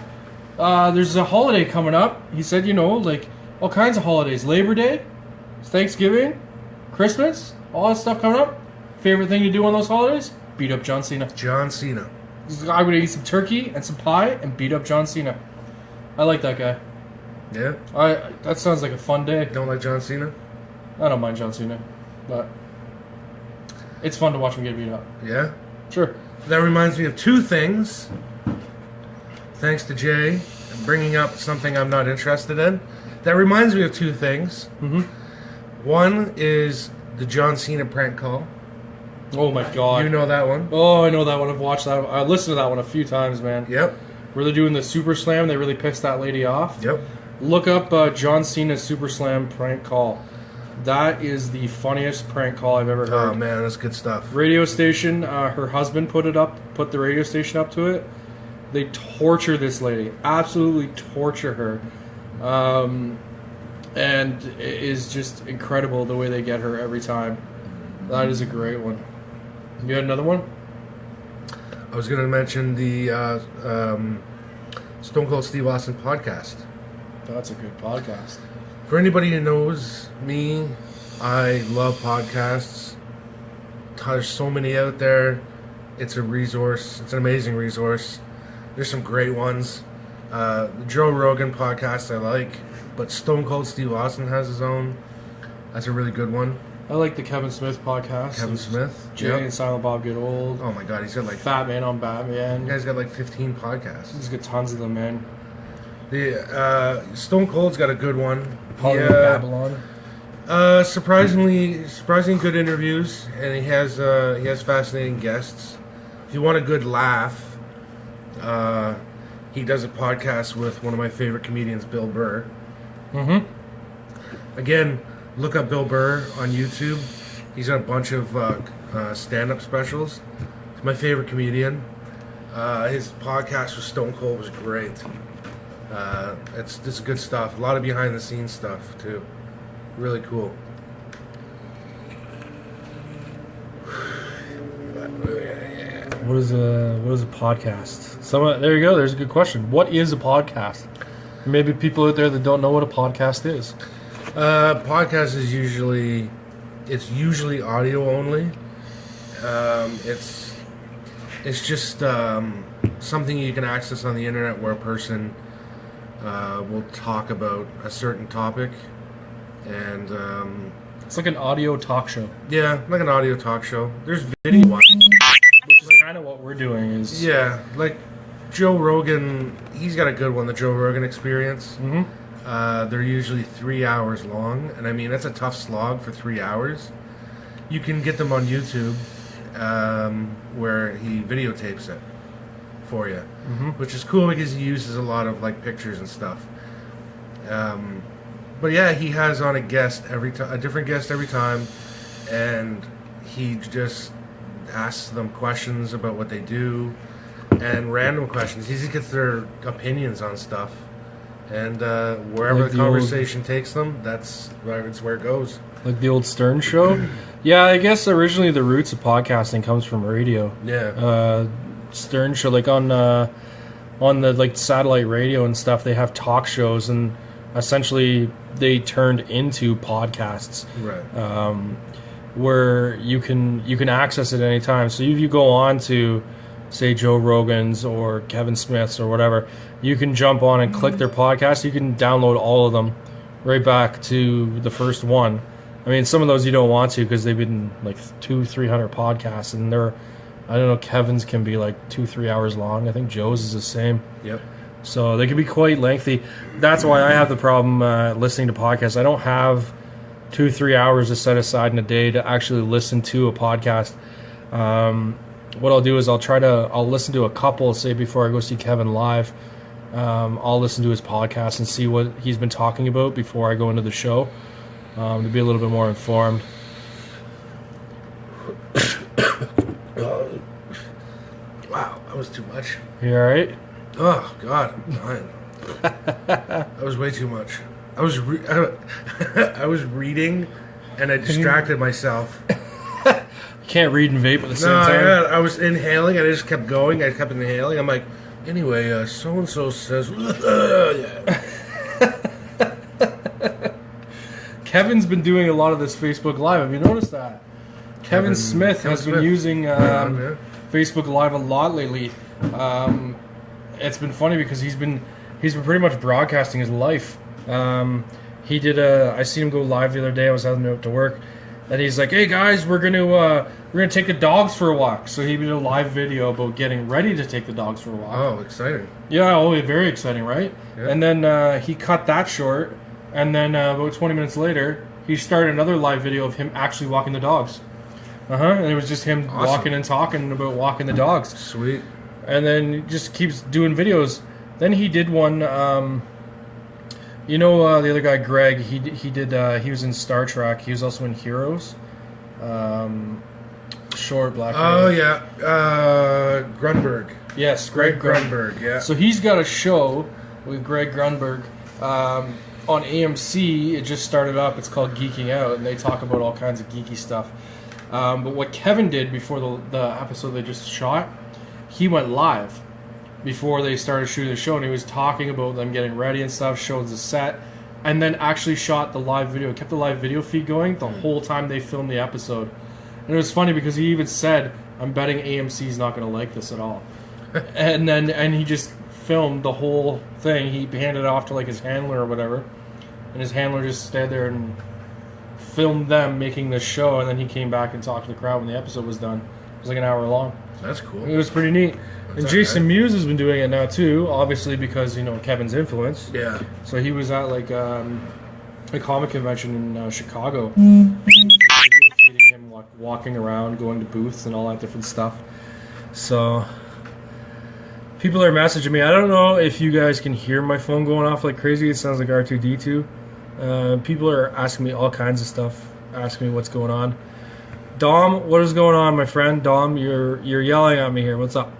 there's a holiday coming up. He said, you know, like all kinds of holidays. Labor Day, Thanksgiving, Christmas, all that stuff coming up. Favorite thing to do on those holidays? Beat up John Cena. John Cena. I'm going to eat some turkey and some pie and beat up John Cena. I like that guy. Yeah? That sounds like a fun day. Don't like John Cena? I don't mind John Cena, but it's fun to watch him get beat up. Yeah? Sure. That reminds me of 2 things. Thanks to Jay bringing up something I'm not interested in. That reminds me of 2 things. Mm-hmm. One is the John Cena prank call. Oh my God. You know that one? Oh, I know that one. I've watched that. I listened to that one a few times, man. Yep. Where they're doing the Super Slam, they really pissed that lady off. Yep. Look up John Cena's Super Slam prank call. That is the funniest prank call I've ever heard. Oh man, that's good stuff. Radio station, her husband put the radio station up to it. They torture this lady, absolutely torture her, and it is just incredible the way they get her every time. That is a great one. You had another one? I was going to mention the Stone Cold Steve Austin podcast. That's a good podcast. For anybody who knows me, I love podcasts. There's so many out there. It's a resource. It's an amazing resource. There's some great ones. The Joe Rogan podcast I like, but Stone Cold Steve Austin has his own. That's a really good one. I like the Kevin Smith podcast. Kevin Smith. Jay Yep. and Silent Bob Get Old. Oh my god, he's got like Fat Man on you Batman. guys got like 15 podcasts. He's got tons of them, man. The Stone Cold's got a good one. Parliament Babylon. Surprisingly good interviews, and he has fascinating guests. If you want a good laugh, he does a podcast with one of my favorite comedians, Bill Burr. Mm-hmm. Again, look up Bill Burr on YouTube. He's got a bunch of stand-up specials. He's my favorite comedian. His podcast with Stone Cold was great. It's good stuff. A lot of behind-the-scenes stuff too. Really cool. What is a podcast? There you go. There's a good question. What is a podcast? Maybe people out there that don't know what a podcast is. Podcast is usually audio only. It's just something you can access on the internet where a person will talk about a certain topic, and It's like an audio talk show, yeah, like an audio talk show. There's video ones. which is kind of what we're doing. Is Yeah, like Joe Rogan. He's got a good one, the Joe Rogan Experience. Mm-hmm. They're usually 3 hours long, and I mean that's a tough slog for 3 hours. You can get them on YouTube, where he videotapes it for you, which is cool because he uses a lot of like pictures and stuff. But yeah, he has on a guest a different guest every time, and he just asks them questions about what they do, and random questions. He just gets their opinions on stuff, and wherever Like the the old- conversation takes them, that's where it goes. Like the old Stern show. Yeah, I guess originally the roots of podcasting comes from radio. Yeah. Stern show, like on the like satellite radio and stuff, they have talk shows, and essentially they turned into podcasts. Right. Where you can access it anytime. So if you go on to, say, Joe Rogan's or Kevin Smith's or whatever, you can jump on and click their podcast. You can download all of them right back to the first one. I mean, some of those you don't want to because they've been like 200-300 podcasts, and they're, I don't know, Kevin's can be like 2-3 hours long. I think Joe's is the same. Yep. So they can be quite lengthy. That's why I have the problem listening to podcasts. I don't have 2-3 hours to set aside in a day to actually listen to a podcast. What I'll do is I'll listen to a couple, say, before I go see Kevin live. I'll listen to his podcast and see what he's been talking about before I go into the show, to be a little bit more informed. Wow, that was too much. You all right? Oh God, I'm dying. That was way too much. I was reading, and I distracted myself. You can't read and vape at the same No, time. I was inhaling, and I just kept going. I kept inhaling. I'm like, anyway, so and so says. Kevin's been doing a lot of this Facebook Live. Have you noticed that? Kevin Smith has been using Facebook Live a lot lately. It's been funny because he's been pretty much broadcasting his life. He did I seen him go live the other day. I was having out to work, and he's like, "Hey guys, we're gonna take the dogs for a walk." So he did a live video about getting ready to take the dogs for a walk. Oh, exciting! Yeah, very exciting, right? Yeah. And then he cut that short, and then about 20 minutes later, he started another live video of him actually walking the dogs. And it was just him walking and talking about walking the dogs. Sweet. And then he just keeps doing videos. Then he did one. The other guy, Greg. He did. He was in Star Trek. He was also in Heroes. Short black. Oh hair. yeah, Grunberg. Yes, Greg Grunberg. Yeah. So he's got a show with Greg Grunberg on AMC. It just started up. It's called Geeking Out, and they talk about all kinds of geeky stuff. But what Kevin did before the episode they just shot, he went live before they started shooting the show, and he was talking about them getting ready and stuff, showed the set, and then actually shot the live video, kept the live video feed going the whole time they filmed the episode. And it was funny because he even said, "I'm betting AMC's not going to like this at all." and he just filmed the whole thing. He handed it off to like his handler or whatever, and his handler just stayed there and filmed them making this show, and then he came back and talked to the crowd when the episode was done. It was like an hour long. That's cool. It was pretty neat. And Jason Mewes has been doing it now too, obviously because Kevin's influence. Yeah. So he was at like a comic convention in Chicago, feeding him walking around, going to booths and all that different stuff. So people are messaging me. I don't know if you guys can hear my phone going off like crazy. It sounds like R2D2. People are asking me all kinds of stuff, asking me what's going on. Dom, what is going on, my friend? Dom, you're yelling at me here. What's up?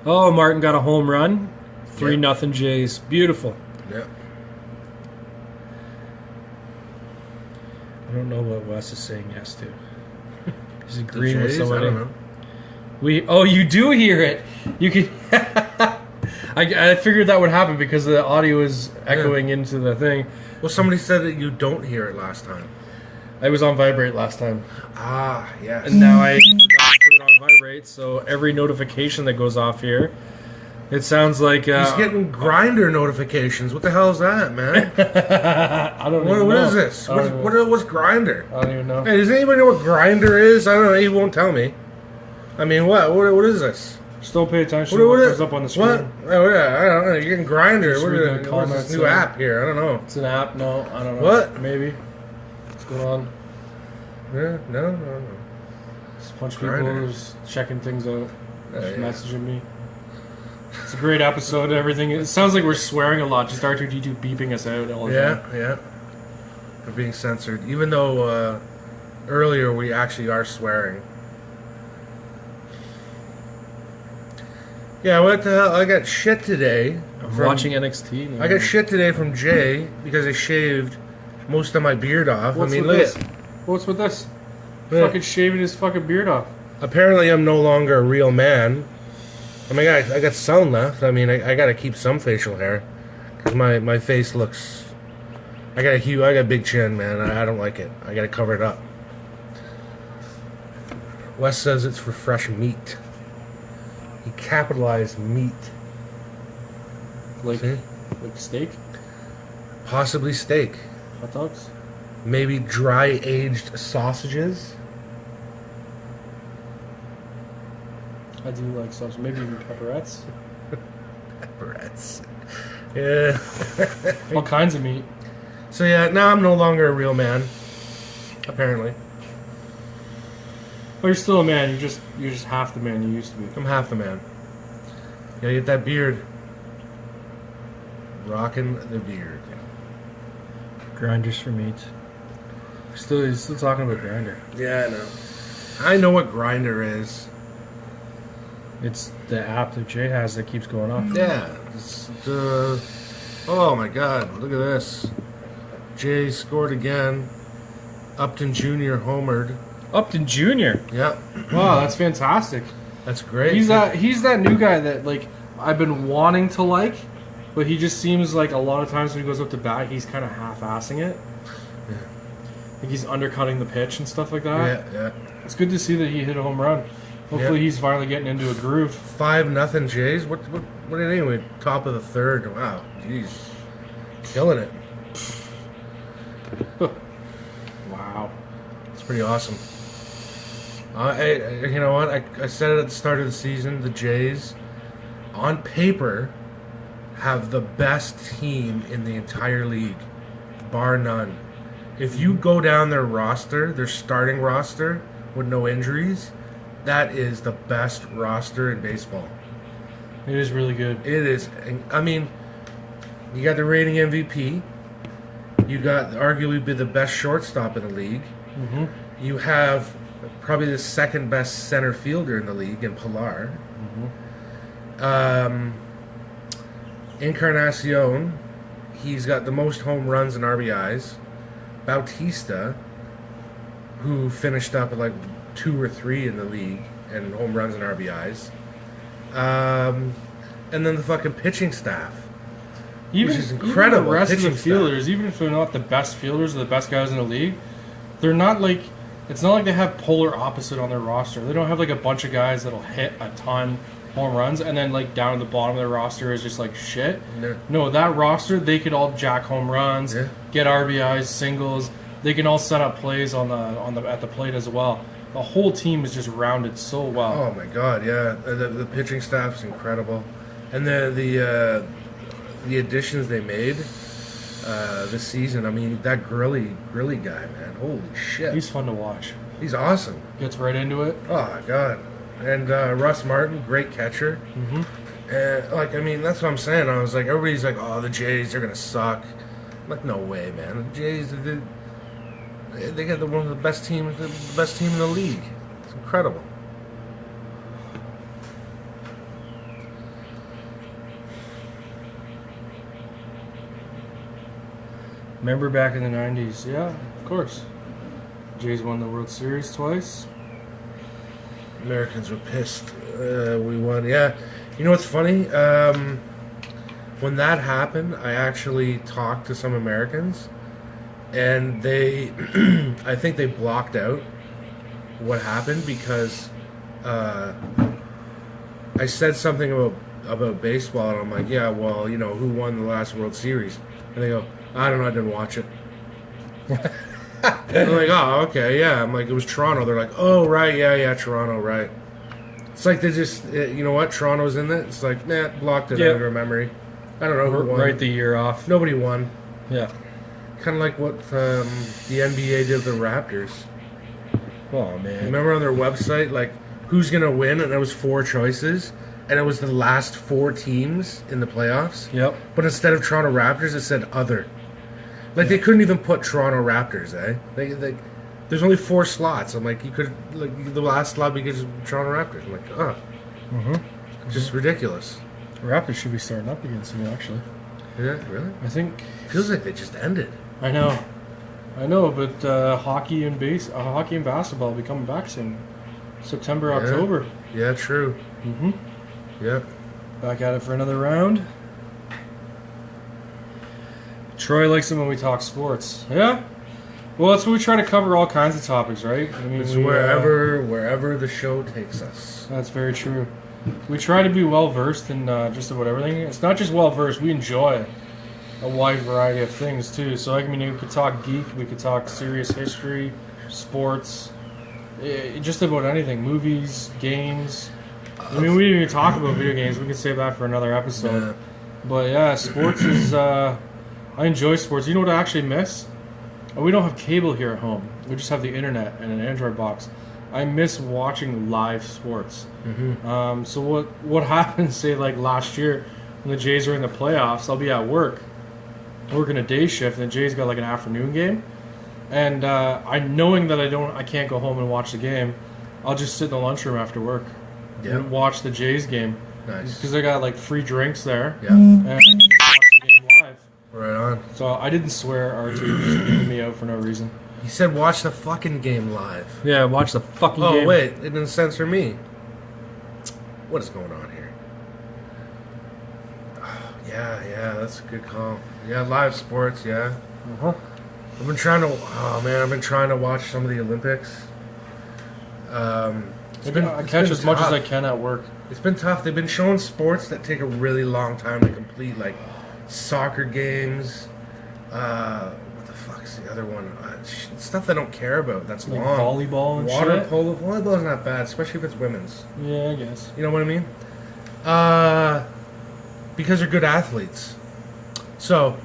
Oh, Martin got a home run. 3-0 Jays. Beautiful. Yeah. I don't know what Wes is saying yes to. He's agreeing with Jays? somebody. I don't know. Oh, you do hear it. You can. I figured that would happen because the audio is echoing into the thing. Well, somebody said that you don't hear it last time. I was on vibrate last time, Ah, yes. and now I forgot to put it on vibrate. So every notification that goes off here, it sounds like He's getting Grinder notifications. What the hell is that, man? I don't even know. What is this? I don't even- What's Grinder? I don't even know. Hey, does anybody know what Grinder is? I don't know. He won't tell me. I mean, what is this? Just don't pay attention to what comes up on the screen. What? Oh yeah, I don't know. You're getting Grinder. Just read the What's comments this new there. app here? I don't know. It's an app. No, I don't know. What? Maybe. What's going on? Yeah, no. Just a bunch of people Grindr. just checking things out, just yeah. messaging me. It's a great episode. Everything. It sounds like we're swearing a lot. Just R2D2 beeping us out all the time. Yeah. We're being censored, even though earlier we actually are swearing. Yeah, what the hell? I got shit today. I'm watching NXT. I got shit today from Jay because I shaved most of my beard off. What's I mean, with look this? at. What's with this? Yeah. Fucking shaving his fucking beard off. Apparently, I'm no longer a real man. I mean, I got some left. I mean, I got to keep some facial hair because my face looks. I got a big chin, man. I don't like it. I got to cover it up. Wes says it's for fresh meat. He capitalized meat. Like, See? like steak, Possibly steak. hot dogs. Maybe dry aged sausages. I do like sausage. Maybe even pepperettes. Pepperettes. Yeah. All kinds of meat. So yeah, now I'm no longer a real man. Apparently. But you're still a man. You're just half the man you used to be. I'm half the man. Gotta get that beard. Rocking the beard. Grinders for meat. He's still talking about Grinder. Yeah, I know. I know what Grinder is. It's the app that Jay has that keeps going off. Yeah. It's the... Oh my god, look at this. Jay scored again. Upton Jr. homered. Upton Jr. Yeah. Wow, that's fantastic. That's great. He's that new guy that like I've been wanting to like, but he just seems like a lot of times when he goes up to bat, he's kind of half-assing it. Yeah. Like he's undercutting the pitch and stuff like that. Yeah. It's good to see that he hit a home run. Hopefully, he's finally getting into a groove. 5-0 Jays. What did anyway? Top of the third. Wow. Jeez. Killing it. Wow. It's pretty awesome. You know what? I said it at the start of the season. The Jays, on paper, have the best team in the entire league, bar none. If you go down their roster, their starting roster with no injuries, that is the best roster in baseball. It is really good. It is. I mean, you got the reigning MVP. You got arguably the best shortstop in the league. Mm-hmm. You have probably the second best center fielder in the league in Pilar. Mm-hmm. Encarnacion, he's got the most home runs and RBIs. Bautista, who finished up at like 2 or 3 in the league and home runs and RBIs. And then the fucking pitching staff. Which is incredible. Even the rest of the pitching fielders, even if they're not the best fielders or the best guys in the league, they're not like. It's not like they have polar opposite on their roster. They don't have like a bunch of guys that'll hit a ton home runs and then like down at the bottom of their roster is just like shit. No, that roster they could all jack home runs, get RBIs, singles. They can all set up plays on the at the plate as well. The whole team is just rounded so well. Oh my god, yeah. The pitching staff is incredible, and the additions they made this season. I mean, that Grilly guy, man. Holy shit. He's fun to watch. He's awesome. Gets right into it. Oh my god. And Russ Martin, great catcher. Mm-hmm. And I mean, that's what I'm saying. I was like, everybody's like, oh, the Jays, they're gonna suck. I'm like, no way, man. The Jays, they got one of the best teams, the best team in the league. It's incredible. Remember back in the 90s? Yeah, of course. Jays won the World Series twice. Americans were pissed. We won. Yeah. You know what's funny? When that happened, I actually talked to some Americans, and they, I think they blocked out what happened because I said something about baseball, and I'm like, yeah, well, you know, who won the last World Series? And they go, I don't know, I didn't watch it. I'm like, oh, okay, yeah. I'm like, it was Toronto. They're like, oh, right, yeah, Toronto, right. It's like they just, you know what, Toronto's in it. It's like, nah, blocked it out of their memory. I don't know who won. Write the year off. Nobody won. Yeah. Kind of like what the NBA did with the Raptors. Oh, man. Remember on their website, like, who's going to win? And there was 4 choices. And it was the last 4 teams in the playoffs. Yep. But instead of Toronto Raptors, it said other. Like, they couldn't even put Toronto Raptors, eh? There's only 4 slots. I'm like, you could, like, the last slot because of Toronto Raptors. I'm like, oh. Mm-hmm. Just ridiculous. Raptors should be starting up again soon, actually. Yeah, really? I think. Feels like they just ended. I know, but hockey and basketball will be coming back soon. September, Yeah. October. Yeah, true. Mm-hmm. Yeah. Back at it for another round. Troy likes it when we talk sports. Yeah. Well, that's what we try to cover, all kinds of topics, right? I mean, It's we, wherever the show takes us. that's very true. We try to be well versed in just about everything. It's not just well versed; we enjoy a wide variety of things too. So, I mean, we could talk geek, we could talk serious history, sports, just about anything. Movies, games. I mean, we didn't even talk about video games. We could save that for another episode. Yeah. But yeah, sports is. I enjoy sports. You know what I actually miss? We don't have cable here at home. We just have the internet and an Android box. I miss watching live sports. Mm-hmm. So what happens? Say like last year when the Jays are in the playoffs, I'll be at work, working a day shift, and the Jays got like an afternoon game, and I knowing that I can't go home and watch the game, I'll just sit in the lunchroom after work Yeah. and watch the Jays game Nice. because I got like free drinks there. Yeah. And I can just watch the game live. Right on. So I didn't swear. R2 just beating me out for no reason. He said watch the fucking game live. Yeah, watch the fucking Oh, game. wait. It didn't censor me. What is going on here? Yeah, that's a good call. Yeah, live sports, yeah. Uh-huh. I've been trying to watch some of the Olympics. It's been, I it's catch been as much as I tough. can at work. It's been tough. They've been showing sports that take a really long time to complete, like soccer games. What the fuck's the other one? Stuff I don't care about. That's Like long. volleyball and Water shit? polo. Volleyball's not bad, especially if it's women's. Yeah, I guess. You know what I mean? Because they're good athletes. So,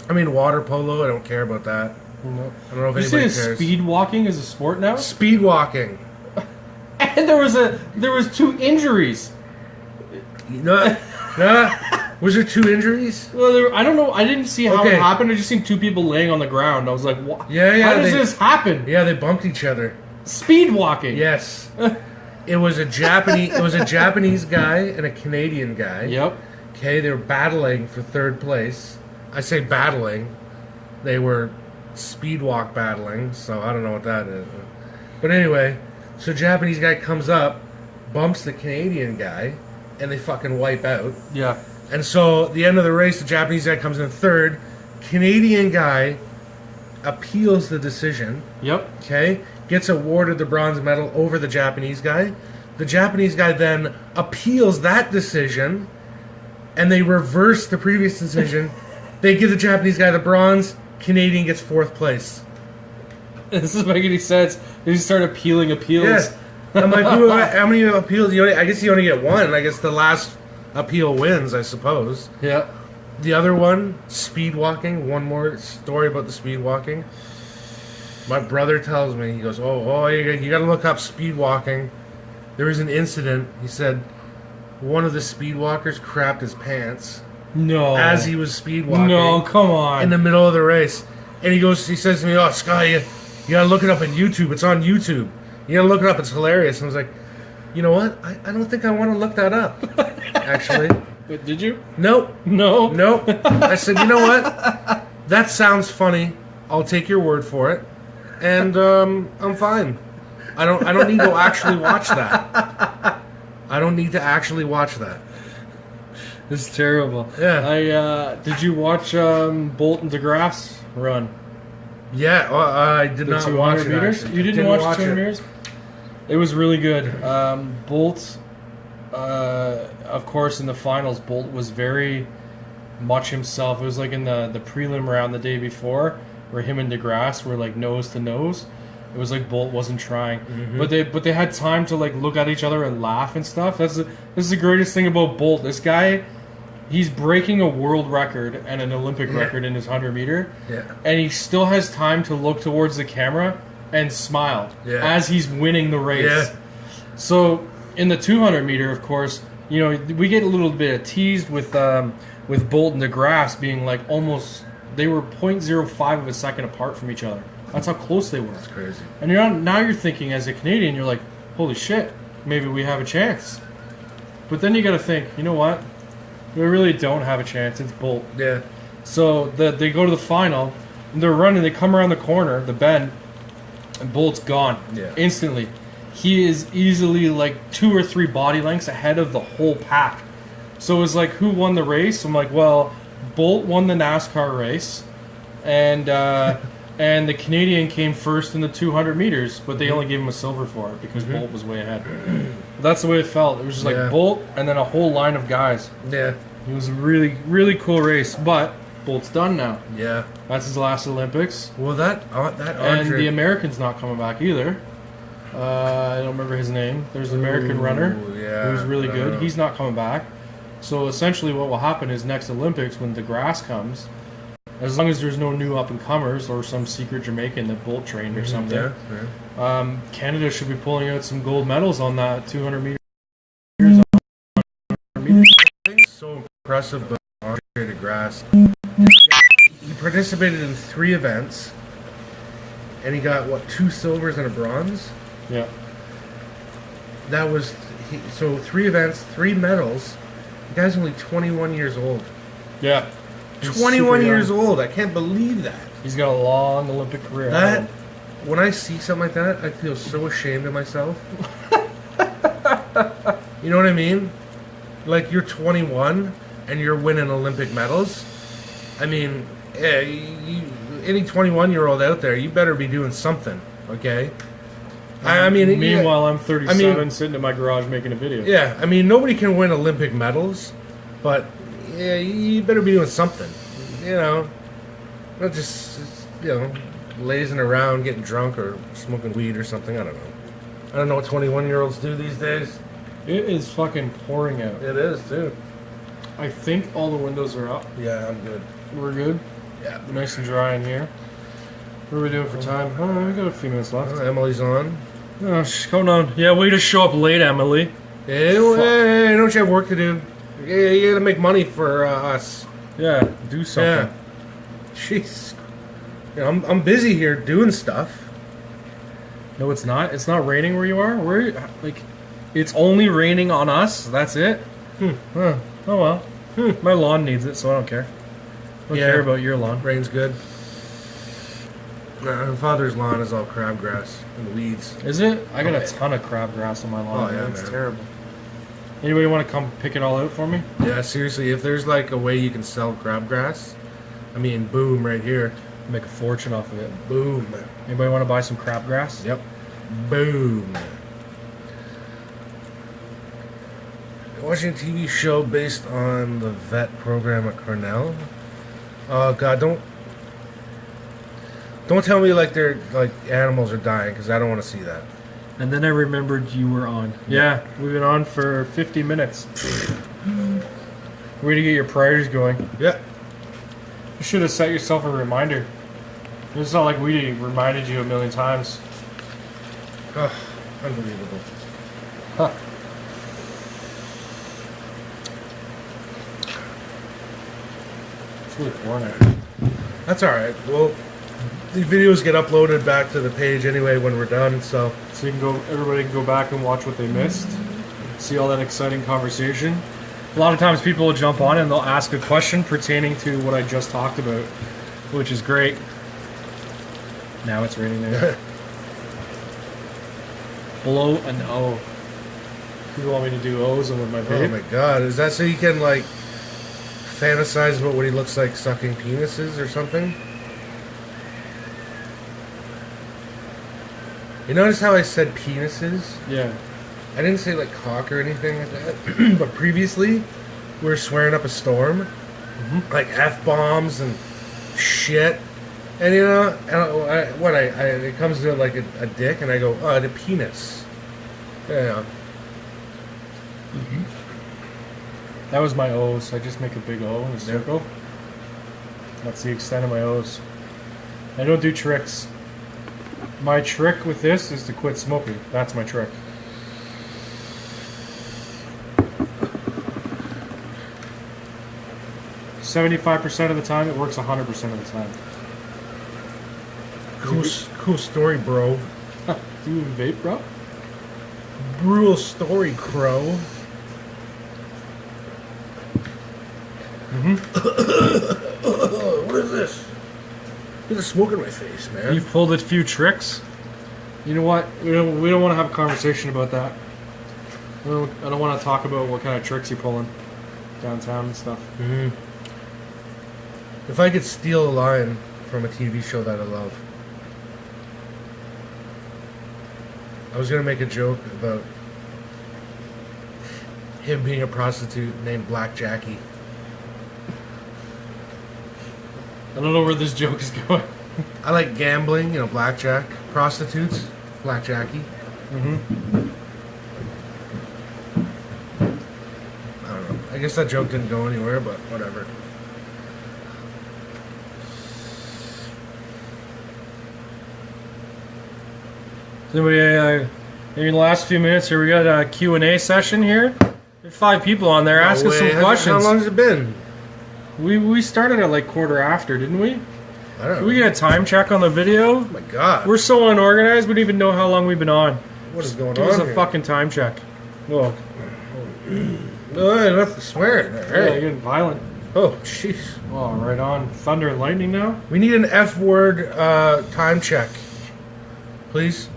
I mean, water polo. I don't care about that. No. I don't know if You say anybody cares. speed walking is a sport now? Speed walking. And there was 2 injuries. You know, was there 2 injuries? Well, I don't know. I didn't see how Okay. it happened. I just seen 2 people laying on the ground. I was like, what? Yeah, How does they- this happen? Yeah, they bumped each other. Speed walking. Yes. It was a Japanese guy and a Canadian guy. Yep. Okay, they were battling for 3rd place. I say battling. They were speed walk battling, so I don't know what that is. But anyway, so Japanese guy comes up, bumps the Canadian guy, and they fucking wipe out. Yeah. And so at the end of the race, the Japanese guy comes in 3rd. Canadian guy appeals the decision. Yep. Okay, gets awarded the bronze medal over the Japanese guy. The Japanese guy then appeals that decision, and they reverse the previous decision. They give the Japanese guy the bronze. Canadian gets 4th place. This doesn't make any sense. They just start appeals. Yeah, I'm like, how many appeals? I guess you only get 1. I guess the last appeal wins, I suppose. Yeah. The other one, speed walking. One more story about the speed walking. My brother tells me, he goes, you got to look up speed walking. There was an incident. He said one of the speed walkers crapped his pants No. as he was speed walking No, come on. in the middle of the race. And he says to me, "Oh, Sky, you got to look it up on YouTube. It's on YouTube. You got to look it up. It's hilarious." And I was like, you know what? I don't think I want to look that up, actually. Wait, did you? Nope. No. Nope. I said, you know what? That sounds funny. I'll take your word for it, and I'm fine. I don't need to actually watch that. I don't need to actually watch that. This is terrible. Yeah. Did you watch Bolt and DeGrasse run? Yeah, I did The not 200 watch it. meters? Actually. You didn't Didn't watch watch 200 it. meters? It was really good. Bolt, of course, in the finals, Bolt was very much himself. It was like in the prelim round the day before, where him and DeGrasse were like nose to nose. It was like Bolt wasn't trying, but they had time to like look at each other and laugh and stuff. This is the greatest thing about Bolt. This guy, he's breaking a world record and an Olympic record in his 100 meter, and he still has time to look towards the camera and smile as he's winning the race. Yeah. So in the 200 meter, of course, you know, we get a little bit teased with Bolt and DeGrasse being like almost, they were 0.05 of a second apart from each other. That's how close they were. That's crazy. And now you're thinking as a Canadian, you're like, holy shit, maybe we have a chance. But then you got to think, you know what? We really don't have a chance. It's Bolt. Yeah. So they go to the final, and they're running. They come around the corner, the bend, and Bolt's gone instantly. He is easily like 2 or 3 body lengths ahead of the whole pack. So it was like, who won the race? I'm like, well, Bolt won the NASCAR race, and and the Canadian came first in the 200 meters, but they only gave him a silver for it because Bolt was way ahead. But that's the way it felt. It was just like Bolt and then a whole line of guys. Yeah. It was a really, really cool race, but Bolt's done now. Yeah. That's his last Olympics. Well, that And the American's not coming back either. I don't remember his name. There's an American runner who's really good. He's not coming back. So essentially what will happen is next Olympics, when DeGrasse comes, as long as there's no new up-and-comers or some secret Jamaican that Bolt trained or something, Canada should be pulling out some gold medals on that 200 meters. I think it's so impressive about Andre DeGrasse. He participated in 3 events, and he got, 2 silvers and a bronze? Yeah. That was, so 3 events, 3 medals. The guy's only 21 years old. Yeah. 21 years old. I can't believe that. He's got a long Olympic career. That, when I see something like that, I feel so ashamed of myself. You know what I mean? Like, you're 21 and you're winning Olympic medals. I mean, any 21-year-old out there, you better be doing something, okay? I mean, meanwhile, I'm 37, sitting in my garage making a video. Yeah, I mean, nobody can win Olympic medals, but yeah, you better be doing something. You know, not just lazing around, getting drunk, or smoking weed or something. I don't know. I don't know what 21-year-olds do these days. It is fucking pouring out. It is too. I think all the windows are up. Yeah, I'm good. We're good. Yeah, Nice and dry in here. What are we doing for time? Oh, we got a few minutes left. Emily's on. Oh, she's coming on. Yeah, way to show up late, Emily. Hey, don't you have work to do? Yeah, you gotta make money for us. Yeah, do something. Yeah. Jeez. Yeah, I'm busy here doing stuff. No, it's not. It's not raining where you are. Where, like, it's only raining on us. That's it. Huh. Oh well. My lawn needs it, so I don't care. I don't care about your lawn. Rain's good. Her father's lawn is all crabgrass and weeds. Is it? I got a ton of crabgrass on my lawn. Oh, yeah, It's man. terrible. Anybody want to come pick it all out for me? Yeah, seriously, if there's like a way you can sell crabgrass, I mean, boom, right here. Make a fortune off of it. Boom. Anybody want to buy some crabgrass? Yep. Boom. Watching a TV show based on the vet program at Cornell. Oh God, don't tell me like they're like animals are dying, because I don't want to see that. And then I remembered you were on. Yeah, we've been on for 50 minutes. Way to get your priorities going. Yeah. You should have set yourself a reminder. It's not like we reminded you a million times. Oh, unbelievable. Huh. It's really pouring out. That's all right. Well, the videos get uploaded back to the page anyway when we're done. So So you can go, everybody can go back and watch what they missed. See all that exciting conversation. A lot of times people will jump on and they'll ask a question pertaining to what I just talked about, which is great. Now it's raining there. Blow an O. People want me to do O's with my oh vape. my God, is that so you can like fantasize about what he looks like sucking penises or something? You notice how I said penises? Yeah. I didn't say like cock or anything like that. But previously, we were swearing up a storm, like f-bombs and shit. And you know, and it comes to like a dick, and I go, oh, the penis. Yeah. That was my O's. I just make a big O in a circle. That's the extent of my O's. I don't do tricks. My trick with this is to quit smoking. That's my trick. %75% of the time, it works 100% of the time. Cool story, bro. Do you even vape, bro? Brutal story, crow. What is this? There's smoke in my face, man. You've pulled a few tricks. You know what? We don't want to have a conversation about that. I don't want to talk about what kind of tricks you're pulling downtown and stuff. Mm-hmm. If I could steal a line from a TV show that I love, I was gonna make a joke about him being a prostitute named Black Jackie. I don't know where this joke is going. I like gambling, blackjack, prostitutes, Black Jackie. Mm-hmm. I don't know. I guess that joke didn't go anywhere, but whatever. Anyway, in the last few minutes here, we got a Q&A session here. There's 5 people on there asking some questions. How long has it been? We started at like quarter after, didn't we? I don't know. Did we get a time check on the video? Oh my god. We're so unorganized, we don't even know how long we've been on. What is going Give on us a here? fucking time check. Look. No, I don't have to swear. Yeah, Hey. you're getting violent. Oh, jeez. Oh, right on. Thunder and lightning now? We need an F-word time check. Please?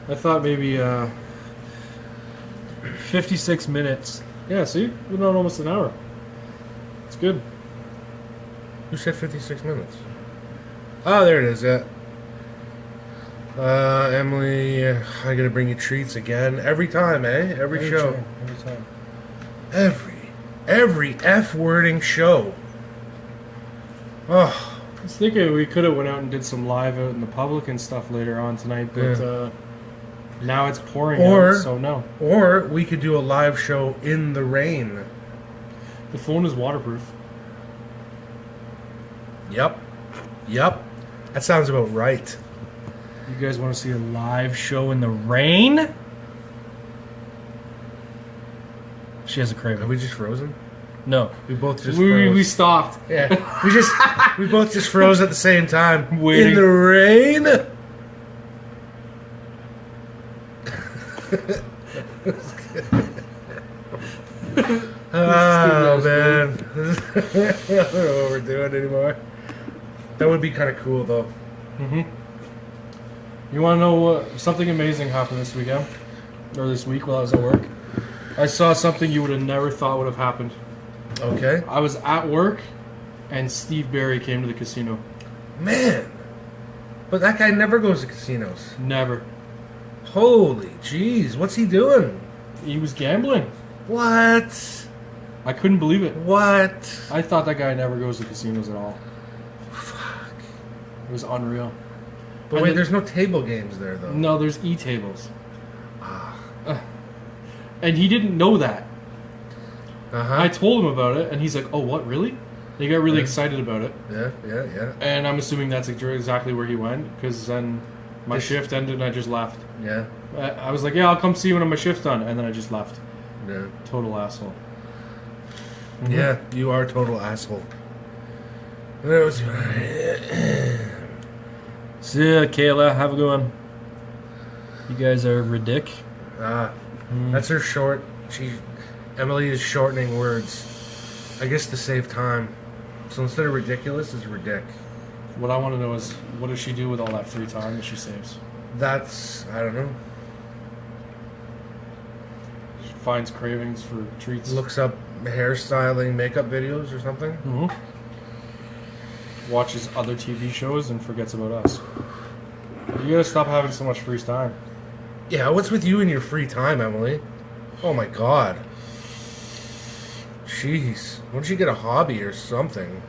I thought maybe 56 minutes. Yeah, see? We've been on almost an hour. It's good. Who said 56 minutes? Oh, there it is, yeah. Emily, I gotta bring you treats again. Every time, eh? Every show. Every time. Every F-wording show. Oh. I was thinking we could have went out and did some live out in the public and stuff later on tonight, but now it's pouring out, so no. Or we could do a live show in the rain. The phone is waterproof. Yep. That sounds about right. You guys want to see a live show in the rain? She has a Are craving. we just frozen? No. We both just We froze. stopped. Yeah. We both just froze at the same time. Waiting. In the rain. Oh man. I don't know what we're doing anymore. That would be kind of cool though. Mm-hmm. You want to know what something amazing happened this weekend? Or this week while I was at work? I saw something you would have never thought would have happened. Okay. I was at work, and Steve Barry came to the casino. Man. But that guy never goes to casinos. Never. Holy jeez, what's he doing? He was gambling. What? I couldn't believe it. What? I thought that guy never goes to casinos at all. Fuck. It was unreal. But And wait, then- there's no table games there though. No, there's e-tables. Ah. And he didn't know that. Uh-huh. I told him about it, and he's like, oh, what, really? He got really Yeah. excited about it. Yeah. And I'm assuming that's exactly where he went, because then my This- shift ended and I just left. Yeah. I was like, yeah, I'll come see you when my shift's done, and then I just left. Yeah. Total asshole. Yeah, you are a total asshole. That was See ya, Kayla. Have a good one. You guys are ridic. That's her short. Emily is shortening words. I guess to save time. So instead of ridiculous, it's ridic. What I want to know is, what does she do with all that free time that she saves? I don't know. She finds cravings for treats. Looks up hairstyling, makeup videos or something. Mm-hmm. Watches other TV shows and forgets about us. You gotta stop having so much free time. Yeah, what's with you in your free time, Emily? Oh my god. Jeez. Why don't you get a hobby or something?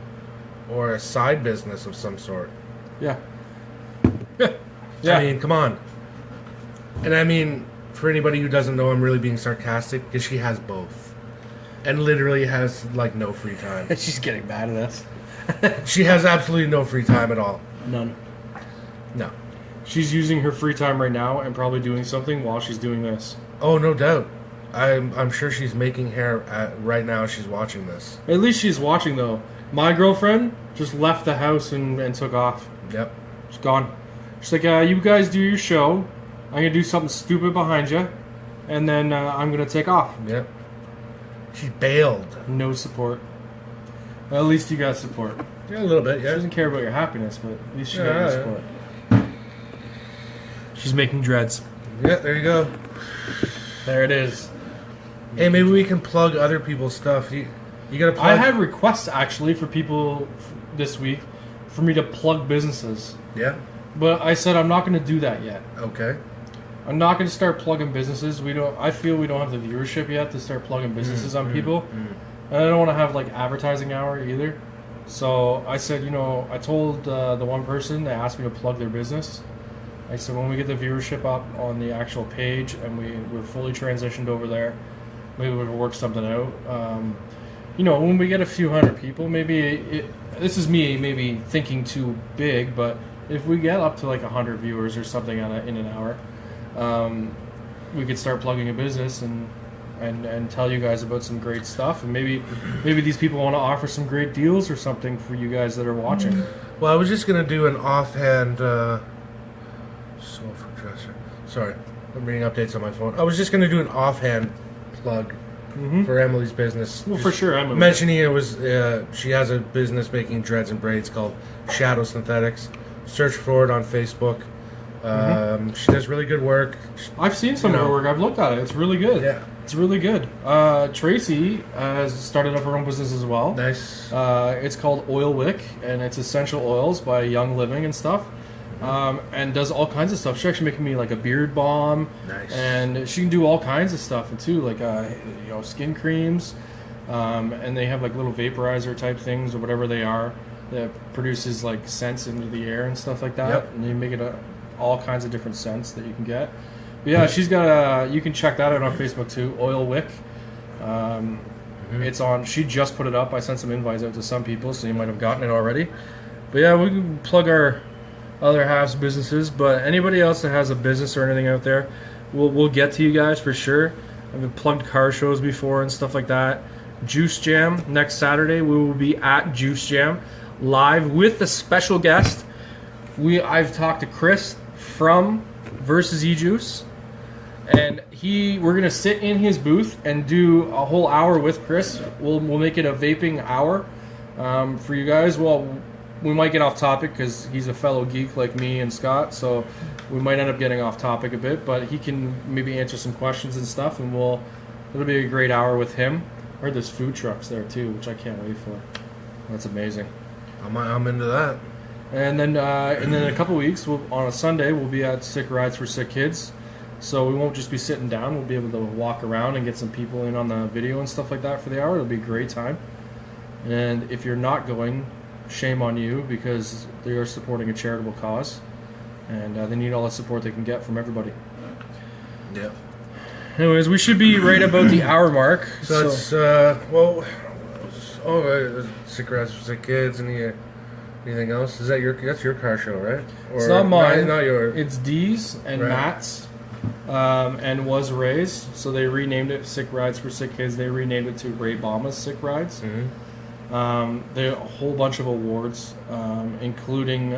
Or a side business of some sort? Yeah. Yeah. I mean, come on. And I mean, for anybody who doesn't know, I'm really being sarcastic because she has both. And literally has, like, no free time. She's getting mad at us. She has absolutely no free time at all. None. No. She's using her free time right now and probably doing something while she's doing this. Oh, no doubt. I'm sure she's making hair right now as she's watching this. At least she's watching, though. My girlfriend just left the house and took off. Yep. She's gone. She's like, you guys do your show. I'm going to do something stupid behind you. And then I'm going to take off. Yep. She bailed. No support. Well, at least you got support. Yeah, a little bit. She Yeah. doesn't care about your happiness, but at least she got Yeah, your yeah. support. She's making dreads. Yeah. There you go. There it is. Hey, maybe we can plug other people's stuff. You gotta plug. I had requests actually for people this week for me to plug businesses, Yeah. but I said I'm not going to do that yet. Okay. I'm not going to start plugging businesses. I feel we don't have the viewership yet to start plugging businesses on people, and I don't want to have like advertising hour either. So I said, I told the one person that asked me to plug their business. I said when we get the viewership up on the actual page and we're fully transitioned over there, maybe we can work something out. When we get a few hundred people, this is me maybe thinking too big, but if we get up to like 100 viewers or something in an hour, we could start plugging a business and tell you guys about some great stuff, and maybe these people want to offer some great deals or something for you guys that are watching. Well, I was just gonna do an offhand. Sofa dresser. Sorry, I'm reading updates on my phone. I was just gonna do an offhand plug for Emily's business. Well, for sure, Emily. Mentioning it was she has a business making dreads and braids called Shadow Synthetics. Search for it on Facebook. She does really good work. I've seen some of her work. I've looked at it. It's really good. Yeah. It's really good. Tracy has started up her own business as well. Nice. It's called Oil Wick, and it's essential oils by Young Living and stuff. And does all kinds of stuff. She's actually making me like a beard balm. Nice. And she can do all kinds of stuff too, like skin creams. And they have like little vaporizer type things or whatever they are that produces like scents into the air and stuff like that. Yep. And you make it all kinds of different scents that you can get. But yeah, she's got you can check that out on Facebook too, Oil Wick. It's on. She just put it up. I sent some invites out to some people, so you might have gotten it already. But yeah, we can plug our other half's businesses. But anybody else that has a business or anything out there, we'll get to you guys for sure. I've plugged car shows before and stuff like that. Juice Jam next Saturday. We will be at Juice Jam live with a special guest. I've talked to Chris from Versus E-Juice, and we're gonna sit in his booth and do a whole hour with Chris. We'll make it a vaping hour for you guys. Well, we might get off topic because he's a fellow geek like me and Scott, so we might end up getting off topic a bit. But he can maybe answer some questions and stuff, and it'll be a great hour with him. I heard there's food trucks there too, which I can't wait for. That's amazing. I'm into that. And then in a couple weeks, on a Sunday, we'll be at Sick Rides for Sick Kids. So we won't just be sitting down. We'll be able to walk around and get some people in on the video and stuff like that for the hour. It'll be a great time. And if you're not going, shame on you, because they are supporting a charitable cause. And they need all the support they can get from everybody. Yeah. Anyways, we should be right about the hour mark. So it's Sick Rides for Sick Kids and anything else? That's your car show, right? Or, it's not mine. Not yours. It's Dee's and Right. Matt's, and was Ray's. So they renamed it Sick Rides for Sick Kids. They renamed it to Ray Bama's Sick Rides. They have a whole bunch of awards, including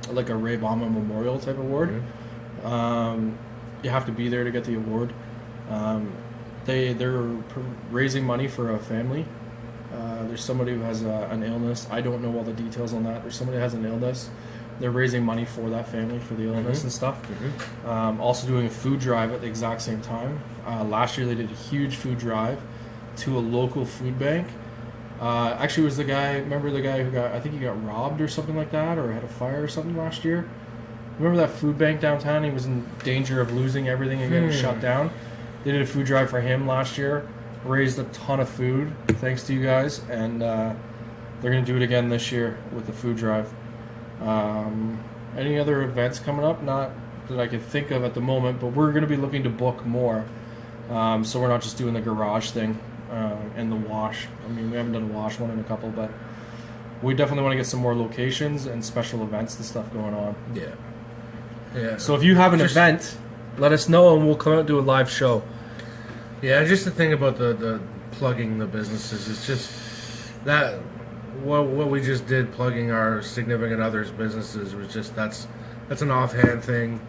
like a Ray Bama Memorial type award. You have to be there to get the award. They're raising money for a family. There's somebody who has an illness. I don't know all the details on that. There's somebody who has an illness. They're raising money for that family for the illness and stuff. Also doing a food drive at the exact same time. Last year they did a huge food drive to a local food bank. Actually, it was remember the guy who I think he got robbed or something like that, or had a fire or something last year? Remember that food bank downtown? He was in danger of losing everything and getting shut down. They did a food drive for him last year. Raised a ton of food, thanks to you guys, and they're going to do it again this year with the food drive. Any other events coming up? Not that I can think of at the moment, but we're going to be looking to book more. So we're not just doing the garage thing and the wash. I mean, we haven't done a wash one in a couple, but we definitely want to get some more locations and special events and stuff going on. Yeah. So if you have an event, let us know and we'll come out and do a live show. Yeah, just the thing about the plugging the businesses is just that what we just did, plugging our significant others' businesses, was just that's an offhand thing.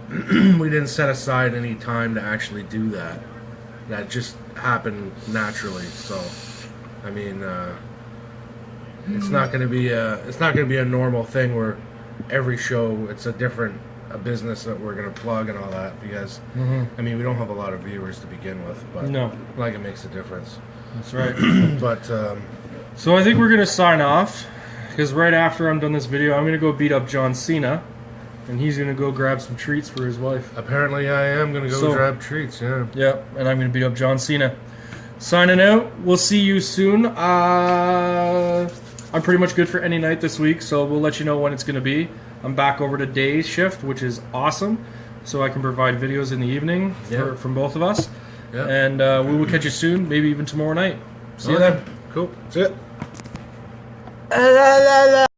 We didn't set aside any time to actually do that. That just happen naturally. So, I mean, it's not going to be a normal thing where every show it's a different business that we're going to plug and all that, because I mean, we don't have a lot of viewers to begin with, but No. like, it makes a difference. That's right. But So I think we're gonna sign off, because right after I'm done this video, I'm gonna go beat up John Cena, and he's gonna go grab some treats for his wife. apparently I am going to go So- grab treats. Yeah. Yep, and I'm gonna beat up John Cena. Signing out. We'll see you soon. I'm pretty much good for any night this week, so we'll let you know when it's gonna be. I'm back over to day shift, which is awesome, so I can provide videos in the evening Yeah. from both of us. Yeah. And we will catch you soon, maybe even tomorrow night. See you Okay. then. Cool. That's it.